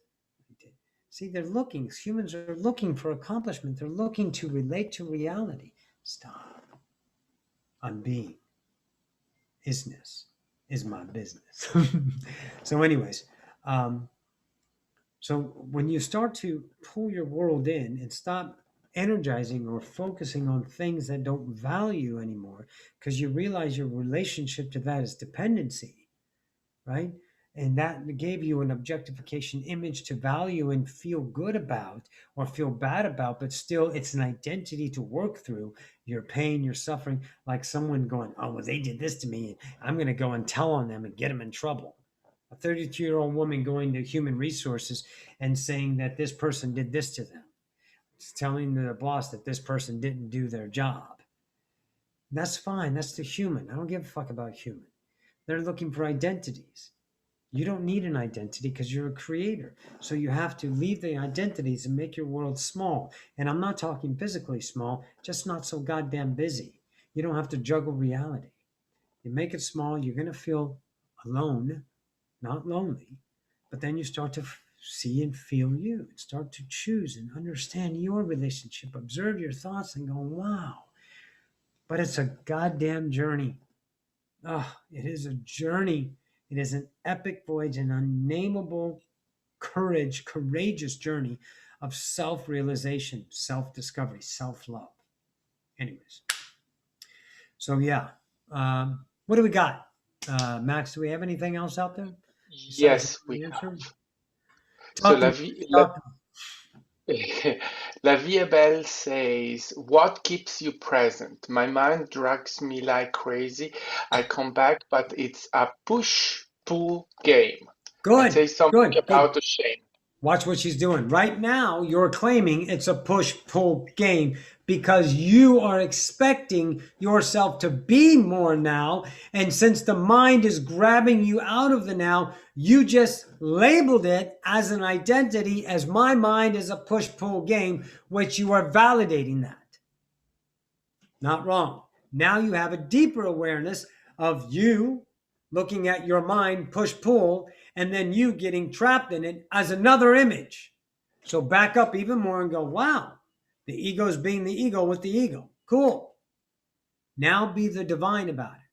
I did. See, they're looking. Humans are looking for accomplishment. They're looking to relate to reality. Stop. I'm being. Isness is my business. So, anyways, um, so when you start to pull your world in and stop energizing or focusing on things that don't value anymore, because you realize your relationship to that is dependency, right? And that gave you an objectification image to value and feel good about or feel bad about, but still it's an identity to work through your pain, your suffering, like someone going, oh, well, they did this to me. And I'm going to go and tell on them and get them in trouble. A 32-year-old woman going to human resources and saying that this person did this to them. It's telling the boss that this person didn't do their job. That's fine. That's the human. I don't give a fuck about human. They're looking for identities. You don't need an identity because you're a creator. So you have to leave the identities and make your world small. And I'm not talking physically small, just not so goddamn busy. You don't have to juggle reality. You make it small, you're going to feel alone, not lonely. But then you start to see and feel you and start to choose and understand your relationship, observe your thoughts and go, wow. But it's a goddamn journey. Oh, it is a journey. It is an epic voyage, an unnameable courageous journey of self-realization, self-discovery, self-love. Anyways, so yeah. What do we got? Max, do we have anything else out there besides Yes, we the have. answer? So Talk to la me. vie, Talk to me. La Vie est Belle says, what keeps you present? My mind drags me like crazy. I come back, but it's a push-pull game. And Good, say something good, good. about the shame. Watch what she's doing. Right now, you're claiming it's a push pull game because you are expecting yourself to be more now. And since the mind is grabbing you out of the now, you just labeled it as an identity, as my mind is a push pull game, which you are validating that. Not wrong. Now you have a deeper awareness of you looking at your mind push pull and then you getting trapped in it as another image. So back up even more and go, wow, the ego is being the ego with the ego. Cool. Now be the divine about it.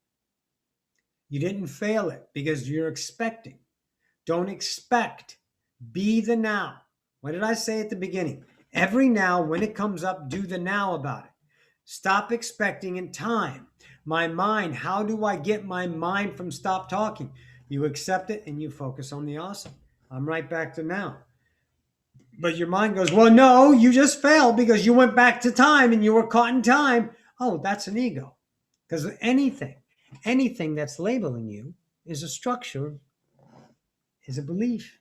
You didn't fail it because you're expecting. Don't expect. Be the now. What did I say at the beginning? Every now, when it comes up, do the now about it. Stop expecting in time. My mind, how do I get my mind from stop talking? You accept it and you focus on the awesome. I'm right back to now. But your mind goes, well, no, you just failed because you went back to time and you were caught in time. Oh, that's an ego. Because anything that's labeling you is a structure, is a belief,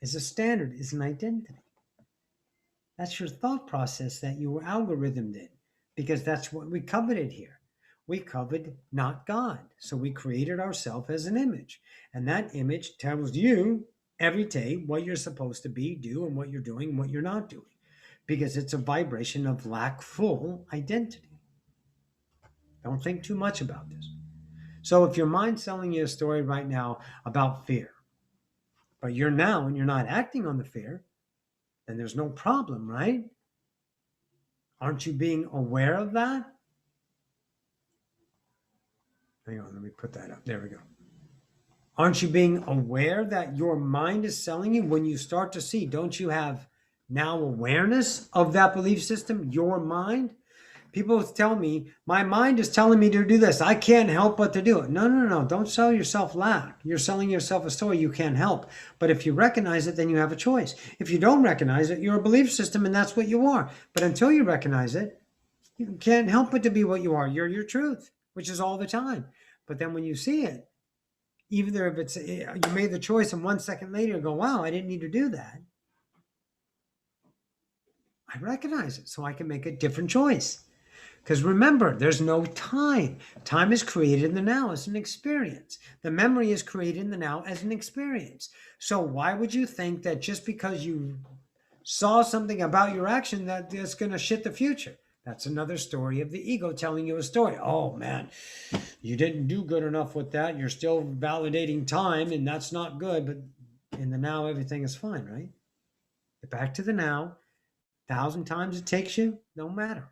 is a standard, is an identity. That's your thought process that you were algorithmed in because that's what we coveted here. We covered not God. So we created ourselves as an image. And that image tells you every day what you're supposed to be, do, and what you're doing and what you're not doing because it's a vibration of lackful identity. Don't think too much about this. So if your mind's telling you a story right now about fear, but you're now and you're not acting on the fear, then there's no problem, right? Aren't you being aware of that? Hang on, let me put that up. There we go. Aren't you being aware that your mind is telling you when you start to see? Don't you have now awareness of that belief system, your mind? People tell me, my mind is telling me to do this. I can't help but to do it. No, no, no. Don't sell yourself lack. You're selling yourself a story you can't help. But if you recognize it, then you have a choice. If you don't recognize it, you're a belief system and that's what you are. But until you recognize it, you can't help but to be what you are. You're your truth, which is all the time. But then when you see it, even if it's you made the choice and 1 second later you go, wow, I didn't need to do that. I recognize it so I can make a different choice. Because remember, there's no time. Time is created in the now as an experience. The memory is created in the now as an experience. So why would you think that just because you saw something about your action that it's going to shit the future? That's another story of the ego telling you a story. Oh man, you didn't do good enough with that. You're still validating time and that's not good. But in the now, everything is fine, right? Get back to the now. 1,000 times it takes you, no matter.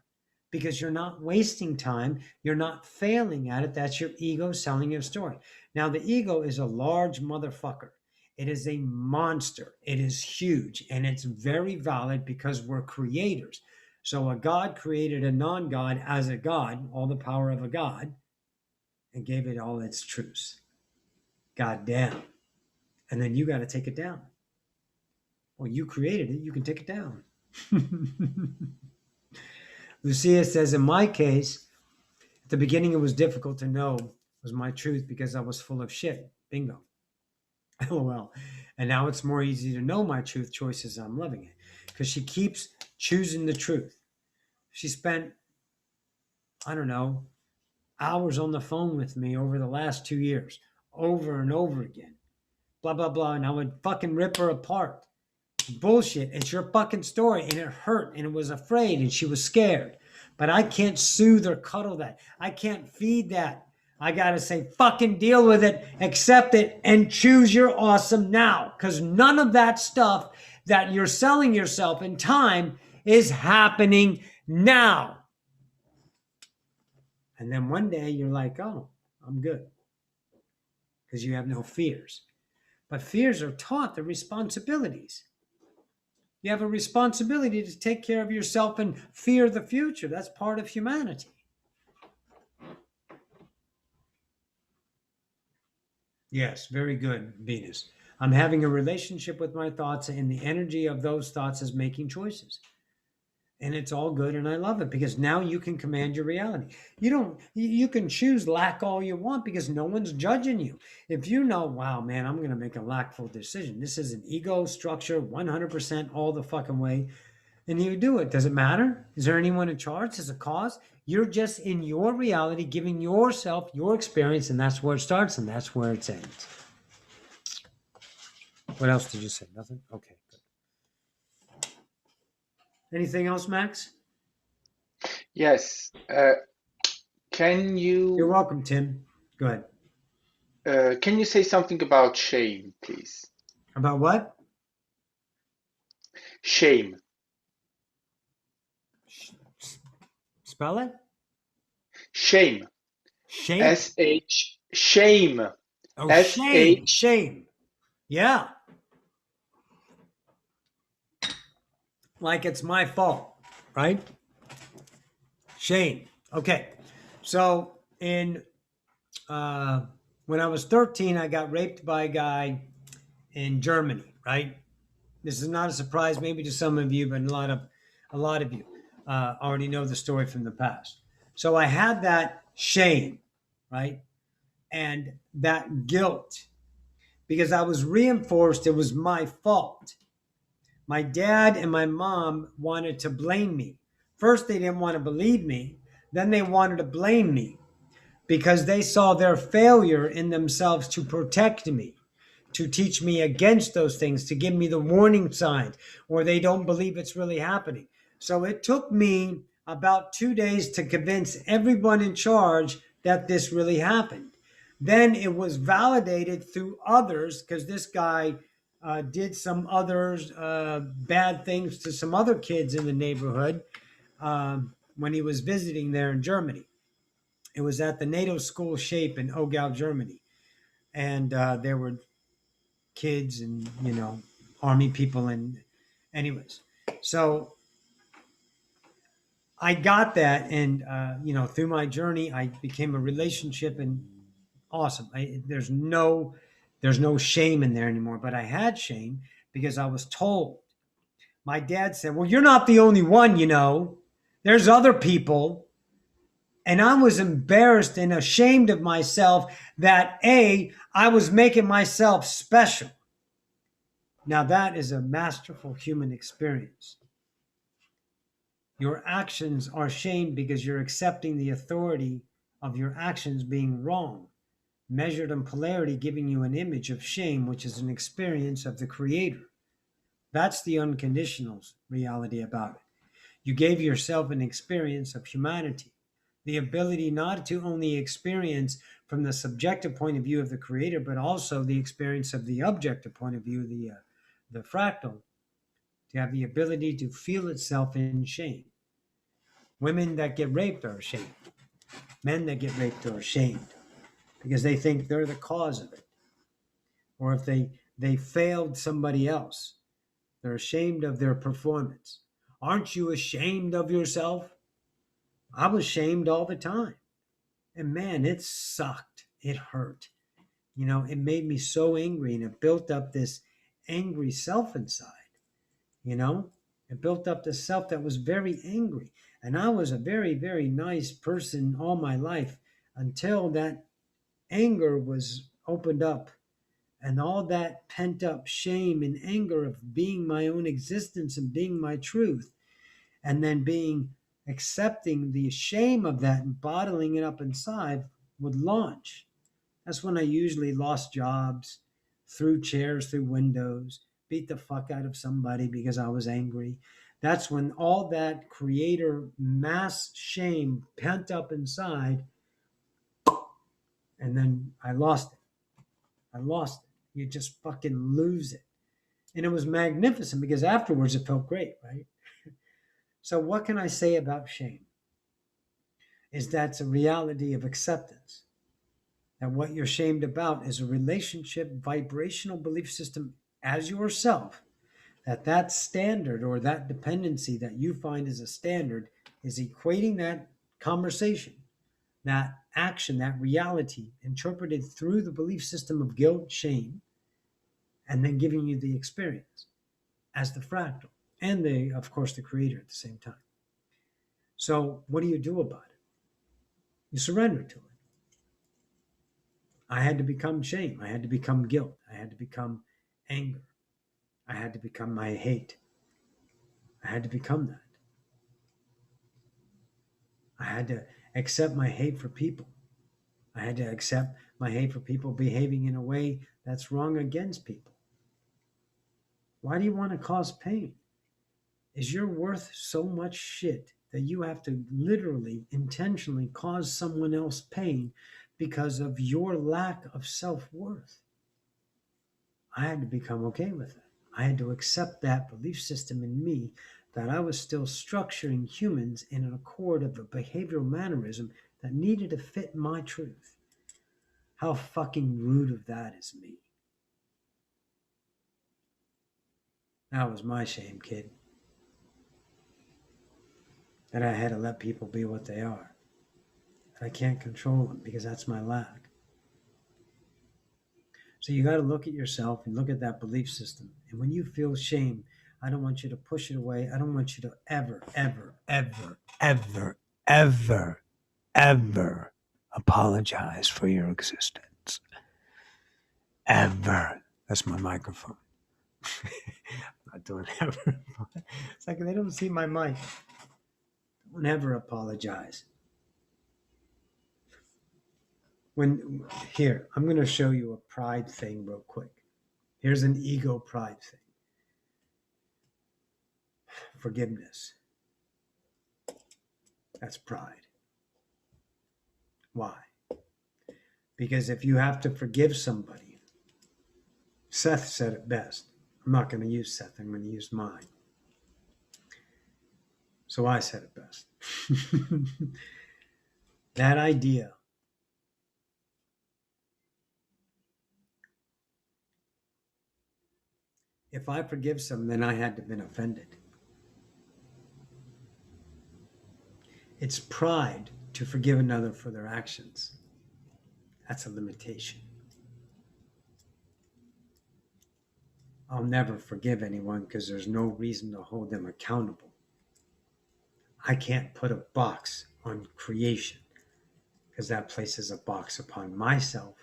Because you're not wasting time. You're not failing at it. That's your ego selling you a story. Now, the ego is a large motherfucker. It is a monster. It is huge. And it's very valid because we're creators. So a God created a non-God as a God, all the power of a God, and gave it all its truths. God damn. And then you got to take it down. Well, you created it. You can take it down. Lucia says, in my case, at the beginning, it was difficult to know it was my truth because I was full of shit. Bingo. LOL. And now it's more easy to know my truth choices. I'm loving it because she keeps choosing the truth. She spent, I don't know, hours on the phone with me over the last 2 years, over and over again. Blah, blah, blah. And I would fucking rip her apart. Bullshit. It's your fucking story. And it hurt. And it was afraid. And she was scared. But I can't soothe or cuddle that. I can't feed that. I got to say, fucking deal with it, accept it, and choose your awesome now. Because none of that stuff that you're selling yourself in time is happening now. And then one day you're like, oh, I'm good. Because you have no fears. But fears are taught the responsibilities. You have a responsibility to take care of yourself and fear the future. That's part of humanity. Yes, very good, Venus. I'm having a relationship with my thoughts, and the energy of those thoughts is making choices. And it's all good, and I love it because now you can command your reality. You can choose lack all you want because no one's judging you. If you know, wow, man, I'm going to make a lackful decision. This is an ego structure 100% all the fucking way. And you do it. Does it matter? Is there anyone in charge? Is a cause? You're just in your reality, giving yourself your experience, and that's where it starts and that's where it ends. What else did you say? Nothing? Okay, good. Anything else, Max? Yes. Can You're you welcome, Tim. Go ahead. can you say something about shame, please? About what? Shame. Spell it? Shame. Shape? S-H. Shame. Oh, shame. S-H. Shame. Yeah. Like it's my fault, right? Shame. Okay. So when I was 13, I got raped by a guy in Germany, right? This is not a surprise, maybe to some of you, but a lot of you already know the story from the past. So I had that shame, right, and that guilt because I was reinforced. It was my fault. My dad and my mom wanted to blame me. First, they didn't want to believe me. Then they wanted to blame me because they saw their failure in themselves to protect me, to teach me against those things, to give me the warning signs, or they don't believe it's really happening. So it took me about 2 days to convince everyone in charge that this really happened. Then it was validated through others because this guy did some others bad things to some other kids in the neighborhood when he was visiting there in Germany. It was at the NATO school Shape in Ogau, Germany. And there were kids and, army people. And anyways, so I got that. And, through my journey, I became a relationship and awesome. There's no shame in there anymore, but I had shame because I was told. My dad said, well, you're not the only one. There's other people. And I was embarrassed and ashamed of myself that I was making myself special. Now that is a masterful human experience. Your actions are shamed because you're accepting the authority of your actions being wrong, measured in polarity, giving you an image of shame, which is an experience of the Creator. That's the unconditional reality about it. You gave yourself an experience of humanity, the ability not to only experience from the subjective point of view of the Creator, but also the experience of the objective point of view, the fractal, to have the ability to feel itself in shame. Women that get raped are ashamed. Men that get raped are ashamed because they think they're the cause of it. Or if they failed somebody else, they're ashamed of their performance. Aren't you ashamed of yourself? I was shamed all the time. And man, it sucked. It hurt. It made me so angry and it built up this angry self inside. It built up this self that was very angry. And I was a very, very nice person all my life until that anger was opened up and all that pent up shame and anger of being my own existence and being my truth and then accepting the shame of that and bottling it up inside would launch. That's when I usually lost jobs, threw chairs through windows, beat the fuck out of somebody because I was angry. That's when all that creator mass shame pent up inside, and then I lost it. I lost it. You just fucking lose it. And it was magnificent because afterwards it felt great, right? So what can I say about shame? Is that's a reality of acceptance. That what you're shamed about is a relationship, vibrational belief system as yourself, that standard or that dependency that you find as a standard is equating that conversation, that action, that reality interpreted through the belief system of guilt, shame, and then giving you the experience as the fractal and of course, the creator at the same time. So what do you do about it? You surrender to it. I had to become shame. I had to become guilt. I had to become anger. I had to become my hate. I had to become that. I had to accept my hate for people. I had to accept my hate for people behaving in a way that's wrong against people. Why do you want to cause pain? Is your worth so much shit that you have to literally, intentionally cause someone else pain because of your lack of self-worth? I had to become okay with it. I had to accept that belief system in me that I was still structuring humans in an accord of a behavioral mannerism that needed to fit my truth. How fucking rude of that is me. That was my shame, kid. That I had to let people be what they are. That I can't control them because that's my lack. So you got to look at yourself and look at that belief system. And when you feel shame, I don't want you to push it away. I don't want you to ever, ever, ever, ever, ever, ever apologize for your existence. Ever. That's my microphone. I'm not doing ever. It's like they don't see my mic. Don't ever apologize. Here, I'm going to show you a pride thing real quick. Here's an ego pride thing. Forgiveness. That's pride. Why? Because if you have to forgive somebody, Seth said it best. I'm not going to use Seth, I'm going to use mine. So I said it best. That idea if I forgive someone, then I had to have been offended. It's pride to forgive another for their actions. That's a limitation. I'll never forgive anyone because there's no reason to hold them accountable. I can't put a box on creation because that places a box upon myself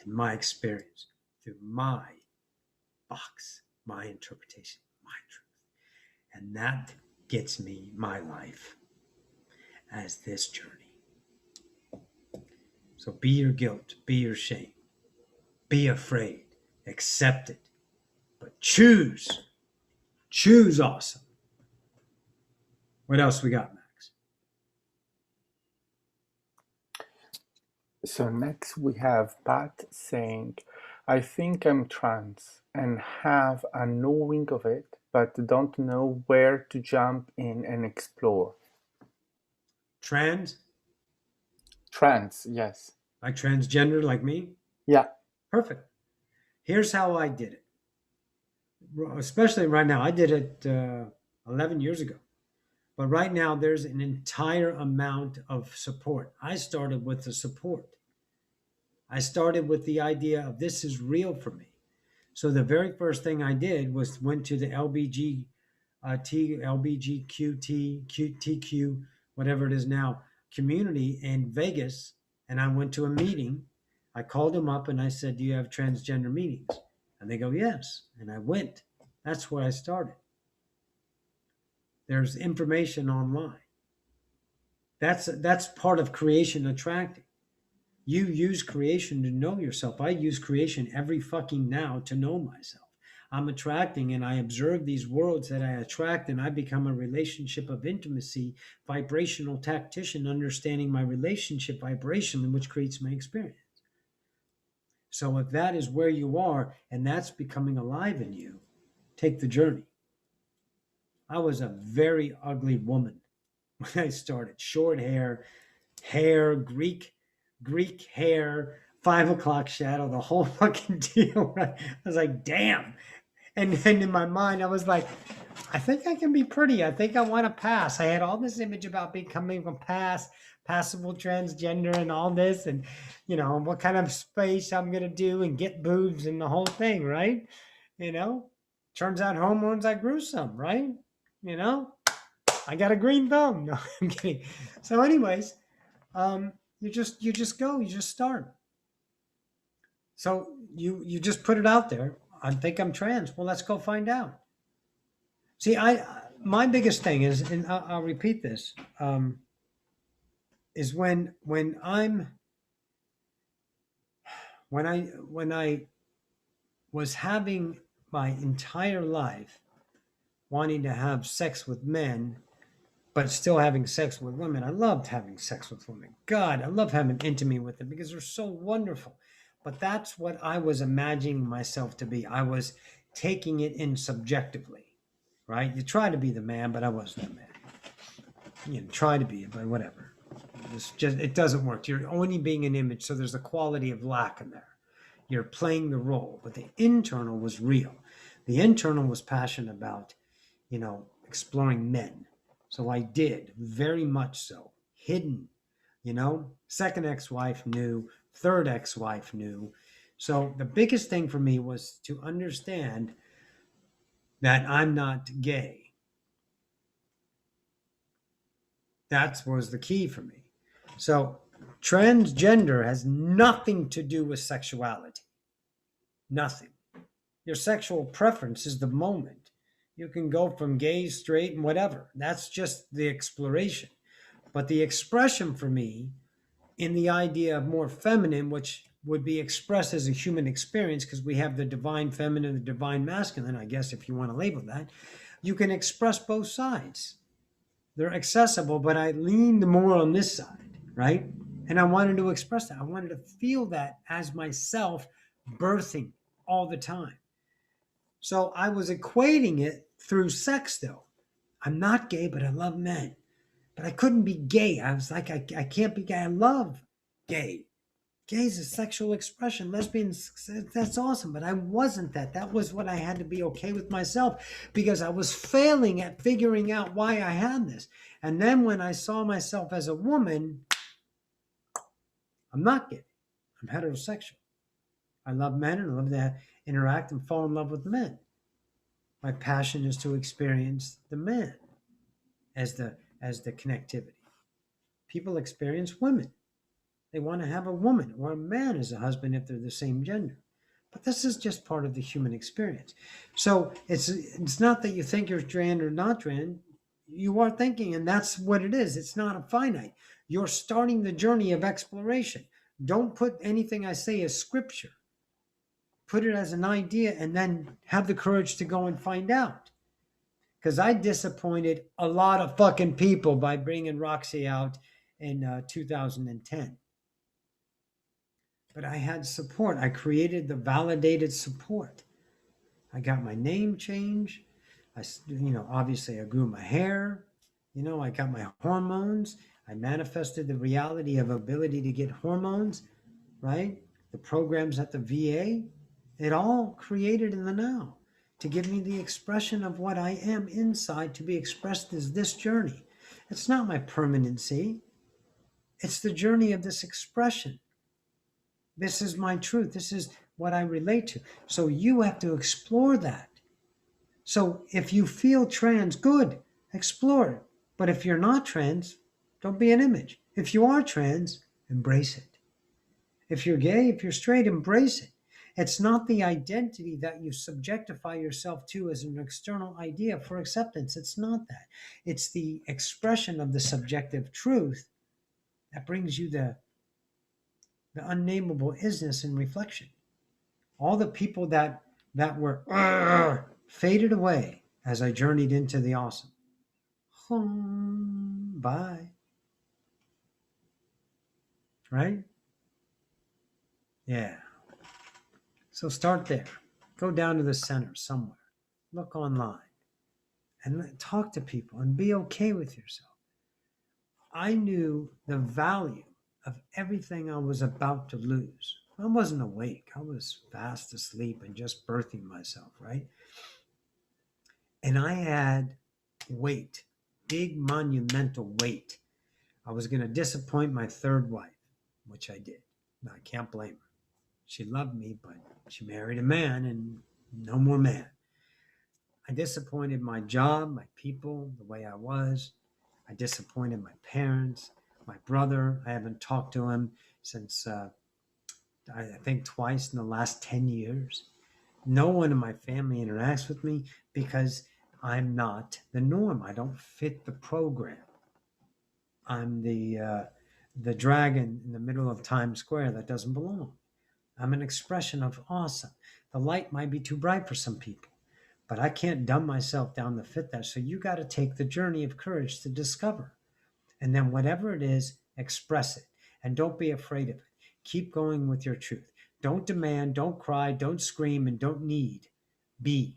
and my experience through my box, my interpretation, my truth. And that gets me my life as this journey. So be your guilt, be your shame, be afraid, accept it, but choose awesome. What else we got, Max? So next we have Pat saying, I think I'm trans and have a knowing of it, but don't know where to jump in and explore. Trans? Trans, yes. Like transgender, like me? Yeah. Perfect. Here's how I did it. Especially right now. I did it 11 years ago. But right now, there's an entire amount of support. I started with the support. I started with the idea of this is real for me. So the very first thing I did was went to the LBGQT, whatever it is now, community in Vegas, and I went to a meeting. I called them up and I said, do you have transgender meetings? And they go, yes. And I went. That's where I started. There's information online. That's part of creation attracting. You use creation to know yourself. I use creation every fucking now to know myself. I'm attracting and I observe these worlds that I attract and I become a relationship of intimacy, vibrational tactician, understanding my relationship vibration, which creates my experience. So if that is where you are and that's becoming alive in you, take the journey. I was a very ugly woman when I started. Short hair, Greek hair, 5 o'clock shadow, the whole fucking deal. I was like, damn. And then in my mind, I was like, I think I can be pretty. I think I want to pass. I had all this image about becoming a passable transgender and all this, and what kind of space I'm gonna do and get boobs and the whole thing, right? You know, turns out hormones, I grew some, right? You know, I got a green thumb. No, I'm kidding. So, anyways, you just start. So you just put it out there. I think I'm trans. Well, let's go find out. See, my biggest thing is, and I'll repeat this, is when I was having my entire life wanting to have sex with men, but still having sex with women. I loved having sex with women. God, I love having intimacy with them because they're so wonderful. But that's what I was imagining myself to be. I was taking it in subjectively, right? You try to be the man, but I wasn't the man. You know, try to be it, but whatever. It doesn't work. You're only being an image, so there's a quality of lack in there. You're playing the role, but the internal was real. The internal was passionate about, exploring men. So I did, very much so. Hidden, Second ex-wife knew, third ex-wife knew. So the biggest thing for me was to understand that I'm not gay. That was the key for me. So transgender has nothing to do with sexuality. Nothing. Your sexual preference is the moment. You can go from gay, straight, and whatever. That's just the exploration. But the expression for me in the idea of more feminine, which would be expressed as a human experience, because we have the divine feminine, the divine masculine, I guess, if you want to label that, you can express both sides. They're accessible, but I leaned more on this side, right? And I wanted to express that. I wanted to feel that as myself birthing all the time. So I was equating it through sex, though. I'm not gay, but I love men. But I couldn't be gay. I was like, I can't be gay. I love gay. Gay is a sexual expression. Lesbians, that's awesome. But I wasn't that. That was what I had to be okay with myself because I was failing at figuring out why I had this. And then when I saw myself as a woman, I'm not gay. I'm heterosexual. I love men and I love to interact and fall in love with men. My passion is to experience the man as the connectivity. People experience women. They want to have a woman or a man as a husband if they're the same gender. But this is just part of the human experience. So it's not that you think you're trans or not trans. You are thinking, and that's what it is. It's not a finite. You're starting the journey of exploration. Don't put anything I say as scripture. Put it as an idea and then have the courage to go and find out. Because I disappointed a lot of fucking people by bringing Roxy out in 2010. But I had support. I created the validated support. I got my name changed. Obviously I grew my hair. I got my hormones. I manifested the reality of ability to get hormones, right? The programs at the VA, it all created in the now to give me the expression of what I am inside to be expressed as this journey. It's not my permanency. It's the journey of this expression. This is my truth. This is what I relate to. So you have to explore that. So if you feel trans, good, explore it. But if you're not trans, don't be an image. If you are trans, embrace it. If you're gay, if you're straight, embrace it. It's not the identity that you subjectify yourself to as an external idea for acceptance. It's not that. It's the expression of the subjective truth that brings you the unnameable isness and reflection. All the people that were faded away as I journeyed into the awesome. Bye. Right? Yeah. So start there. Go down to the center somewhere. Look online and talk to people and be okay with yourself. I knew the value of everything I was about to lose. I wasn't awake. I was fast asleep and just birthing myself, right? And I had weight, big monumental weight. I was going to disappoint my third wife, which I did. Now, I can't blame her. She loved me, but she married a man and No more man. I disappointed my job, my people, the way I was. I disappointed my parents, my brother. I haven't talked to him since I think twice in the last 10 years. No one in my family interacts with me because I'm not the norm. I don't fit the program. I'm the dragon in the middle of Times Square that doesn't belong. I'm an expression of awesome. The light might be too bright for some people, but I can't dumb myself down to fit that. So you got to take the journey of courage to discover. And then whatever it is, express it. And don't be afraid of it. Keep going with your truth. Don't demand, don't cry, don't scream, and don't need. Be.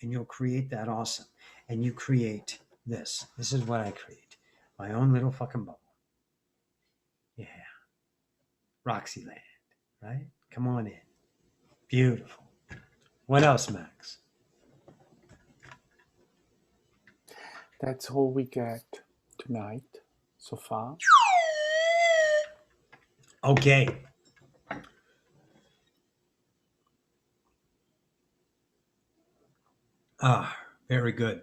And you'll create that awesome. And you create this. This is what I create. My own little fucking bubble. Yeah. Roxy land, right? Come on in. Beautiful. What else, Max? That's all we get tonight so far. Okay. Very good.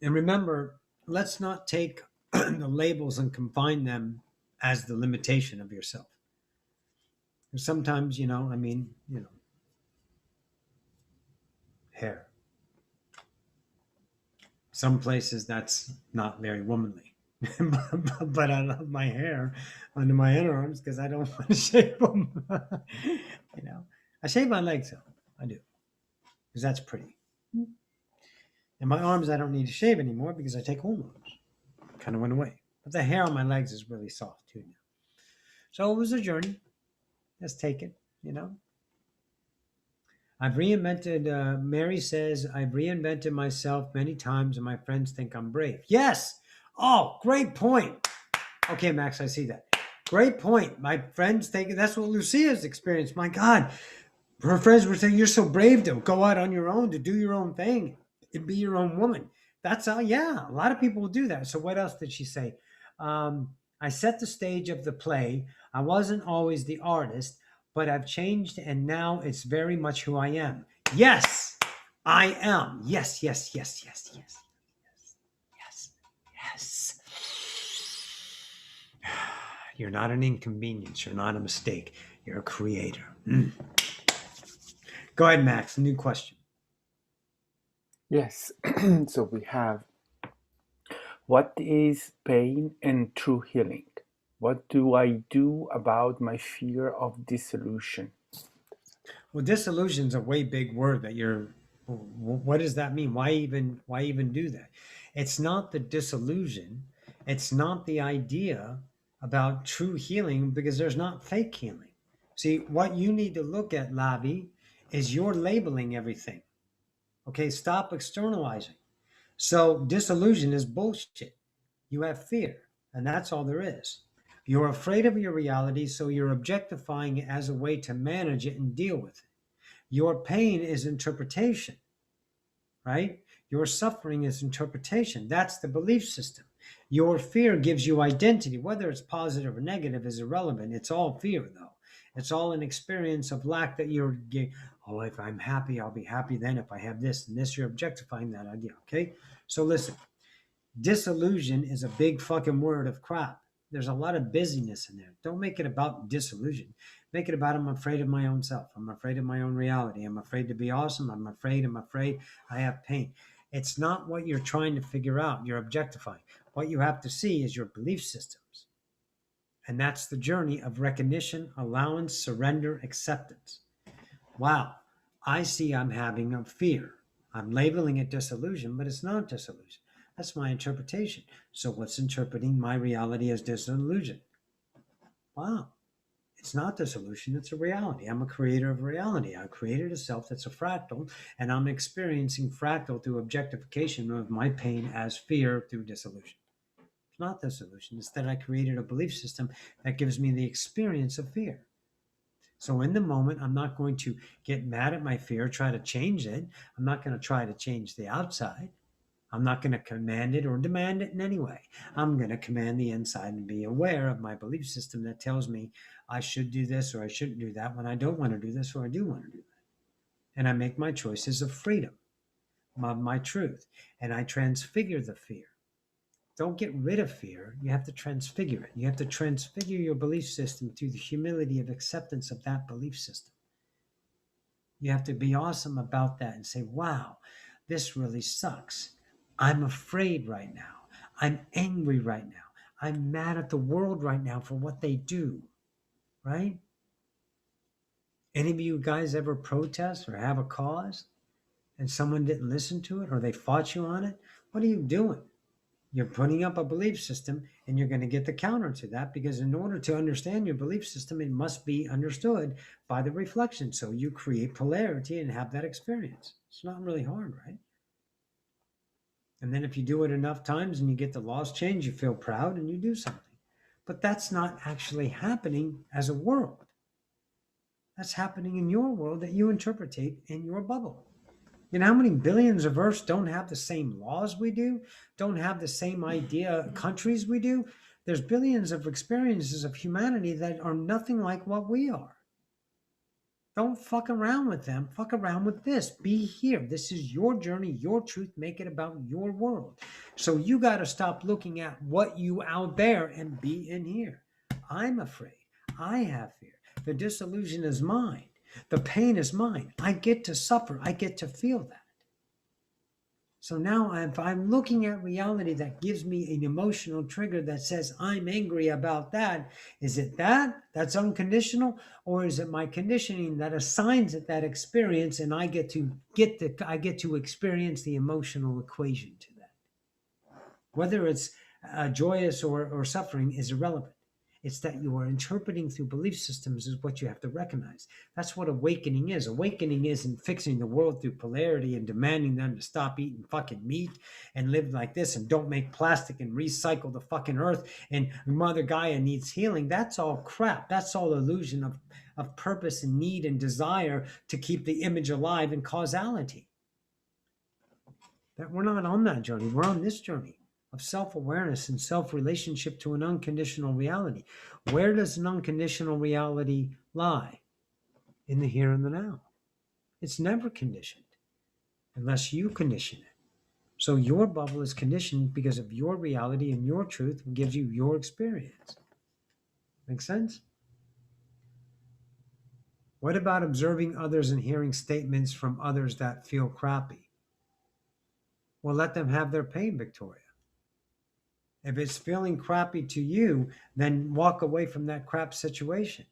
And remember, let's not take the labels and confine them as the limitation of yourself. Sometimes, hair. Some places that's not very womanly. But I love my hair under my underarms because I don't want to shave them. I shave my legs though. I do. Because that's pretty. And my arms, I don't need to shave anymore because I take hormones. Kind of went away. But the hair on my legs is really soft too now. So it was a journey. Let's take it, I've reinvented, Mary says, I've reinvented myself many times and my friends think I'm brave. Yes. Oh, great point. Okay, Max, I see that. Great point. My friends think that's what Lucia's experienced. My God, her friends were saying, you're so brave to go out on your own, to do your own thing and be your own woman. That's how, yeah, a lot of people will do that. So what else did she say? I set the stage of the play. I wasn't always the artist, but I've changed and now it's very much who I am. Yes, I am. Yes, yes, yes, yes, yes, yes, yes, yes. You're not an inconvenience. You're not a mistake. You're a creator. Go ahead, Max. New question. Yes. So we have, what is pain and true healing? What do I do about my fear of dissolution? Well, disillusion's a way big word that what does that mean? Why even do that? It's not the disillusion. It's not the idea about true healing because there's not fake healing. See, what you need to look at, Lavi, is you're labeling everything. Okay, stop externalizing. So disillusion is bullshit. You have fear, and that's all there is. You're afraid of your reality, so you're objectifying it as a way to manage it and deal with it. Your pain is interpretation, right? Your suffering is interpretation. That's the belief system. Your fear gives you identity. Whether it's positive or negative is irrelevant. It's all fear, though. It's all an experience of lack that you're getting. Oh, if I'm happy, I'll be happy then. If I have this and this, you're objectifying that idea, okay? So listen, disillusion is a big fucking word of crap. There's a lot of busyness in there. Don't make it about disillusion. Make it about I'm afraid of my own self. I'm afraid of my own reality. I'm afraid to be awesome. I'm afraid I have pain. It's not what you're trying to figure out. You're objectifying. What you have to see is your belief systems. And that's the journey of recognition, allowance, surrender, acceptance. Wow, I see I'm having a fear. I'm labeling it disillusion, but it's not disillusion. That's my interpretation. So what's interpreting my reality as disillusion? Wow. It's not disillusion, it's a reality. I'm a creator of reality. I created a self that's a fractal, and I'm experiencing fractal through objectification of my pain as fear through disillusion. It's not disillusion. Instead, I created a belief system that gives me the experience of fear. So in the moment, I'm not going to get mad at my fear, try to change it. I'm not going to try to change the outside. I'm not going to command it or demand it in any way. I'm going to command the inside and be aware of my belief system that tells me I should do this or I shouldn't do that when I don't want to do this or I do want to do that. And I make my choices of freedom, of my truth, and I transfigure the fear. Don't get rid of fear. You have to transfigure it. You have to transfigure your belief system through the humility of acceptance of that belief system. You have to be awesome about that and say, wow, this really sucks. I'm afraid right now. I'm angry right now. I'm mad at the world right now for what they do, right? Any of you guys ever protest or have a cause and someone didn't listen to it or they fought you on it? What are you doing? You're putting up a belief system and you're going to get the counter to that, because in order to understand your belief system, it must be understood by the reflection. So you create polarity and have that experience. It's not really hard, right? And then if you do it enough times and you get the laws changed, you feel proud and you do something. But that's not actually happening as a world. That's happening in your world that you interpretate in your bubble. You know how many billions of Earths don't have the same laws we do, don't have the same idea countries we do? There's billions of experiences of humanity that are nothing like what we are. Don't fuck around with them. Fuck around with this. Be here. This is your journey, your truth. Make it about your world. So you got to stop looking at what you out there and be in here. I'm afraid. I have fear. The disillusion is mine. The pain is mine. I get to suffer. I get to feel that. So now if I'm looking at reality that gives me an emotional trigger that says I'm angry about that, is it that's unconditional, or is it my conditioning that assigns it that experience and I get to experience the emotional equation to that? Whether it's joyous or suffering is irrelevant. It's that you are interpreting through belief systems is what you have to recognize. That's what awakening is. Awakening isn't fixing the world through polarity and demanding them to stop eating fucking meat and live like this and don't make plastic and recycle the fucking earth and Mother Gaia needs healing. That's all crap. That's all illusion of purpose and need and desire to keep the image alive and causality. That we're not on that journey. We're on this journey of self-awareness and self-relationship to an unconditional reality. Where does an unconditional reality lie? In the here and the now. It's never conditioned unless you condition it. So your bubble is conditioned because of your reality and your truth gives you your experience. Make sense? What about observing others and hearing statements from others that feel crappy? Well, let them have their pain, Victoria. If it's feeling crappy to you, then walk away from that crap situation.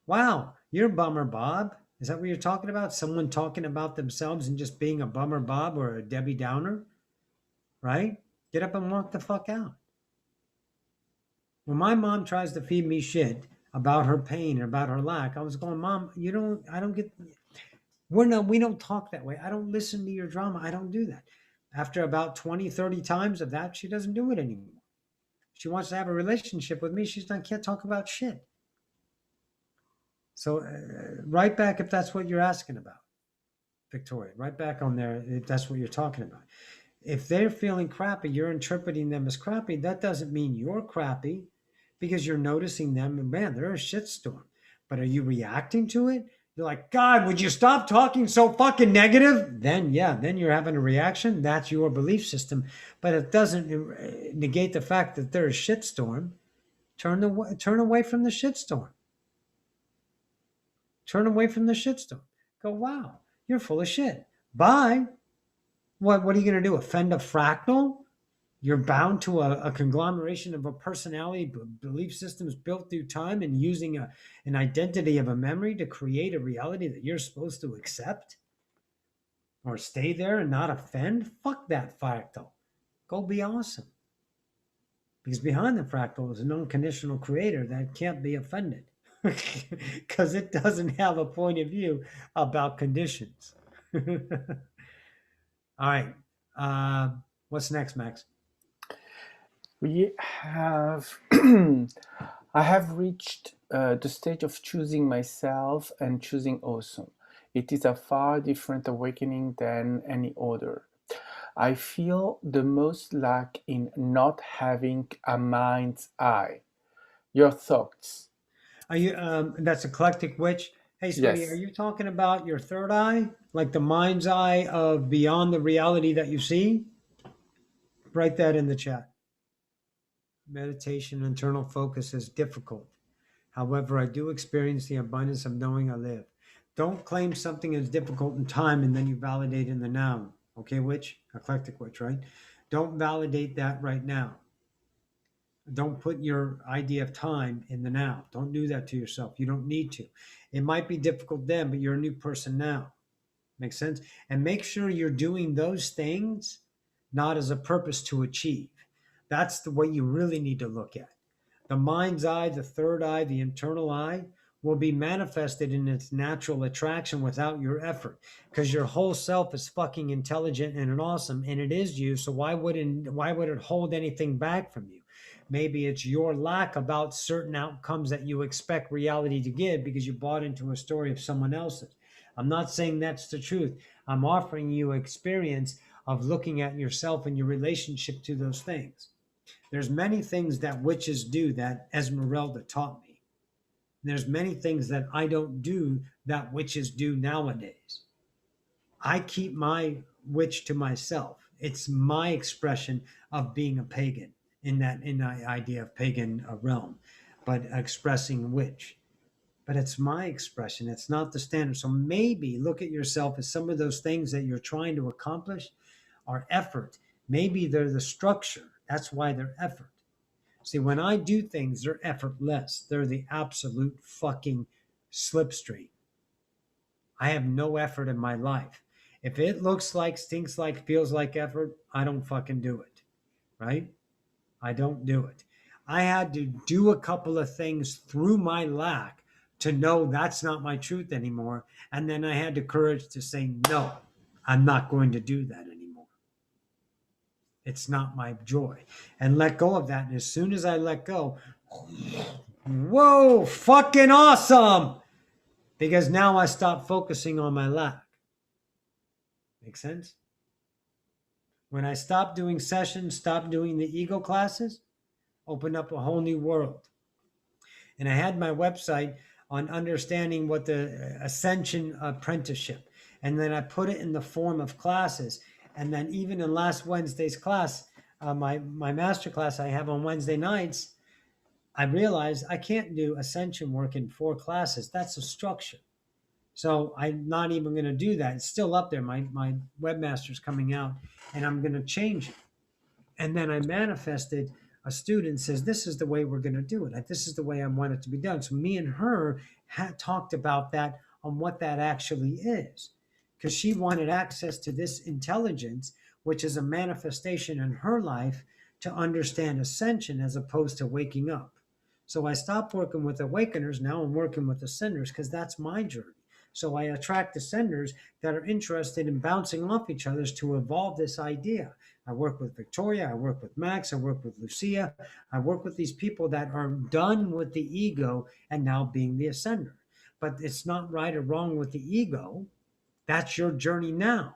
Wow, you're a bummer, Bob. Is that what you're talking about? Someone talking about themselves and just being a bummer, Bob, or a Debbie Downer? Right? Get up and walk the fuck out. When my mom tries to feed me shit about her pain or about her lack, I was going, Mom, we don't talk that way. I don't listen to your drama. I don't do that. After about 20, 30 times of that, she doesn't do it anymore. She wants to have a relationship with me. Can't talk about shit. So right back if that's what you're asking about, Victoria. Right back on there if that's what you're talking about. If they're feeling crappy, you're interpreting them as crappy. That doesn't mean you're crappy because you're noticing them and man, they're a shitstorm. But are you reacting to it? You're like, God, would you stop talking so fucking negative? Then you're having a reaction. That's your belief system. But it doesn't negate the fact that they're a shitstorm. Turn away from the shitstorm. Turn away from the shitstorm. Go, wow, you're full of shit. Bye. What are you going to do? Offend a fractal? You're bound to a conglomeration of a personality, belief systems built through time and using an identity of a memory to create a reality that you're supposed to accept or stay there and not offend? Fuck that fractal. Go be awesome. Because behind the fractal is an unconditional creator that can't be offended because it doesn't have a point of view about conditions. All right. What's next, Max? We have, I have reached the stage of choosing myself and choosing awesome. It is a far different awakening than any other. I feel the most lack in not having a mind's eye. Your thoughts? Are you that's eclectic witch? Hey sweetie, are Yes. you talking about your third eye? Like the mind's eye of beyond the reality that you see? Write that in the chat. Meditation, internal focus is difficult. However, I do experience the abundance of knowing I live. Don't claim something is difficult in time and then you validate in the now. Okay, witch? Eclectic witch, right? Don't validate that right now. Don't put your idea of time in the now. Don't do that to yourself. You don't need to. It might be difficult then, but you're a new person now. Makes sense? And make sure you're doing those things not as a purpose to achieve. That's the way you really need to look at. The mind's eye, the third eye, the internal eye will be manifested in its natural attraction without your effort because your whole self is fucking intelligent and awesome and it is you. So why would it hold anything back from you? Maybe it's your lack about certain outcomes that you expect reality to give because you bought into a story of someone else's. I'm not saying that's the truth. I'm offering you experience of looking at yourself and your relationship to those things. There's many things that witches do that Esmeralda taught me. There's many things that I don't do that witches do nowadays. I keep my witch to myself. It's my expression of being a pagan in the idea of pagan realm, but expressing witch. But it's my expression. It's not the standard. So maybe look at yourself as some of those things that you're trying to accomplish are effort. Maybe they're the structure. That's why they're effort. See, when I do things, they're effortless. They're the absolute fucking slipstream. I have no effort in my life. If it looks like, stinks like, feels like effort, I don't fucking do it. Right? I don't do it. I had to do a couple of things through my lack to know that's not my truth anymore. And then I had the courage to say, no, I'm not going to do that anymore. It's not my joy. And let go of that. And as soon as I let go, whoa, fucking awesome. Because now I stop focusing on my lack. Make sense? When I stopped doing sessions, stopped doing the ego classes, opened up a whole new world. And I had my website on understanding what the Ascension apprenticeship. And then I put it in the form of classes. And then even in last Wednesday's class, my master class I have on Wednesday nights, I realized I can't do Ascension work in 4 classes. That's a structure. So I'm not even going to do that. It's still up there. My webmaster's coming out and I'm going to change it. And then I manifested a student says, this is the way we're going to do it. This is the way I want it to be done. So me and her had talked about that on what that actually is. Because she wanted access to this intelligence, which is a manifestation in her life to understand ascension as opposed to waking up. So I stopped working with awakeners. Now I'm working with ascenders because that's my journey. So I attract ascenders that are interested in bouncing off each other to evolve this idea. I work with Victoria, I work with Max, I work with Lucia. I work with these people that are done with the ego and now being the ascender. But it's not right or wrong with the ego. That's your journey now.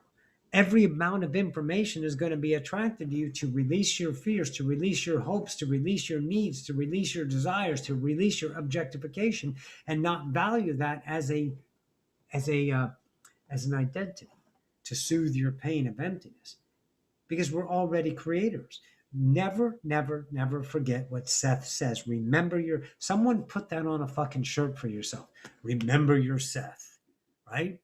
Every amount of information is going to be attracted to you to release your fears, to release your hopes, to release your needs, to release your desires, to release your objectification, and not value that as an identity to soothe your pain of emptiness. Because we're already creators. Never, never, never forget what Seth says. Someone put that on a fucking shirt for yourself. Remember your Seth, right?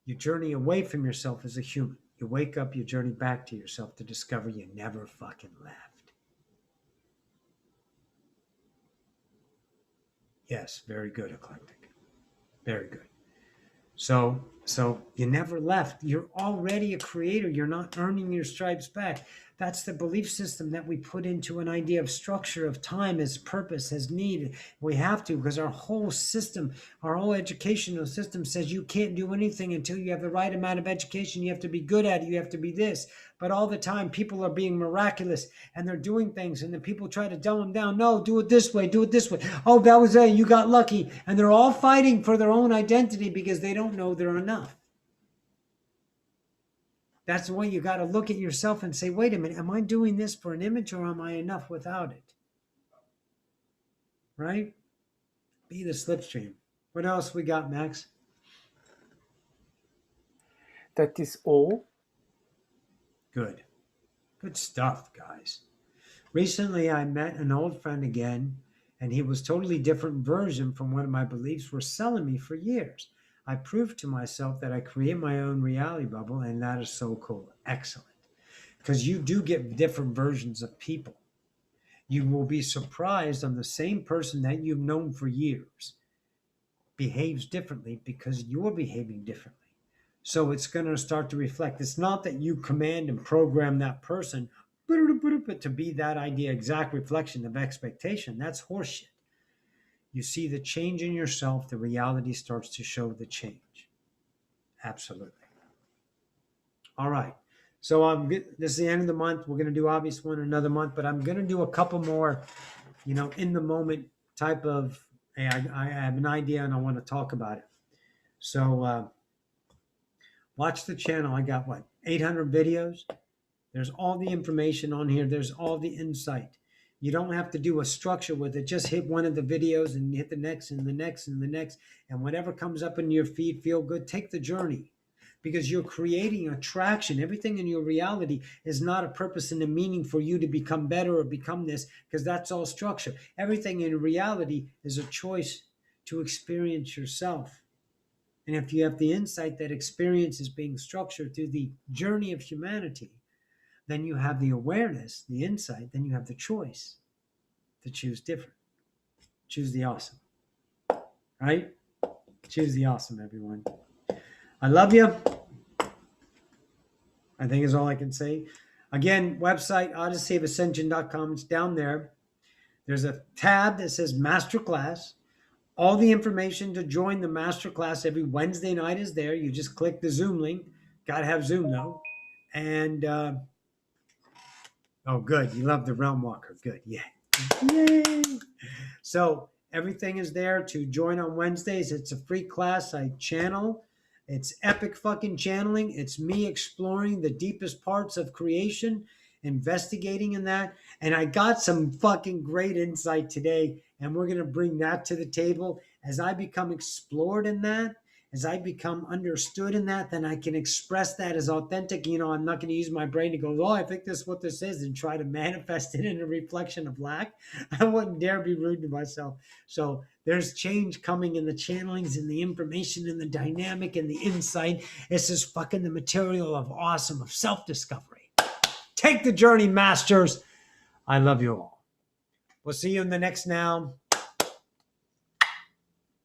You journey away from yourself as a human. You wake up, you journey back to yourself to discover you never fucking left. Yes, very good, eclectic. Very good. So you never left. You're already a creator. You're not earning your stripes back. That's the belief system that we put into an idea of structure, of time as purpose, as need. We have to, because our whole system, our whole educational system says you can't do anything until you have the right amount of education. You have to be good at it. You have to be this. But all the time, people are being miraculous and they're doing things. And then people try to dumb them down. No, do it this way. Do it this way. Oh, that was it. You got lucky. And they're all fighting for their own identity because they don't know they're enough. That's the way you got to look at yourself and say, wait a minute, am I doing this for an image or am I enough without it? Right? Be the slipstream. What else we got, Max? That is all. Good. Good stuff, guys. Recently, I met an old friend again, and he was totally different version from what my beliefs were selling me for years. I proved to myself that I create my own reality bubble, and that is so cool. Excellent. Because you do get different versions of people. You will be surprised on the same person that you've known for years behaves differently because you're behaving differently. So it's going to start to reflect. It's not that you command and program that person but to be that idea exact reflection of expectation. That's horseshit. You see the change in yourself, the reality starts to show the change. Absolutely. All right. So this is the end of the month. We're going to do obvious one another month, but I'm going to do a couple more, in the moment type of, hey, I have an idea and I want to talk about it. So watch the channel. I got 800 videos. There's all the information on here. There's all the insight. You don't have to do a structure with it. Just hit one of the videos and hit the next and the next and the next. And whatever comes up in your feed, feel good. Take the journey because you're creating attraction. Everything in your reality is not a purpose and a meaning for you to become better or become this, because that's all structure. Everything in reality is a choice to experience yourself. And if you have the insight that experience is being structured through the journey of humanity, then you have the awareness, the insight, then you have the choice to choose different. Choose the awesome. Right? Choose the awesome, everyone. I love you. I think is all I can say. Again, website, odysseyofascension.com. It's down there. There's a tab that says Masterclass. All the information to join the Masterclass every Wednesday night is there. You just click the Zoom link. Got to have Zoom, though. And, oh, good. You love the Realm Walker. Good. Yeah. Yay. So everything is there to join on Wednesdays. It's a free class. I channel. It's epic fucking channeling. It's me exploring the deepest parts of creation, investigating in that. And I got some fucking great insight today. And we're going to bring that to the table. As I become explored in that, as I become understood in that, then I can express that as authentic. I'm not going to use my brain to go, oh, I think this is what this is, and try to manifest it in a reflection of lack. I wouldn't dare be rude to myself. So there's change coming in the channelings and the information and the dynamic and the insight. This is fucking the material of awesome, of self-discovery. Take the journey, masters. I love you all. We'll see you in the next now.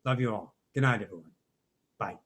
Love you all. Good night, everyone. Bye.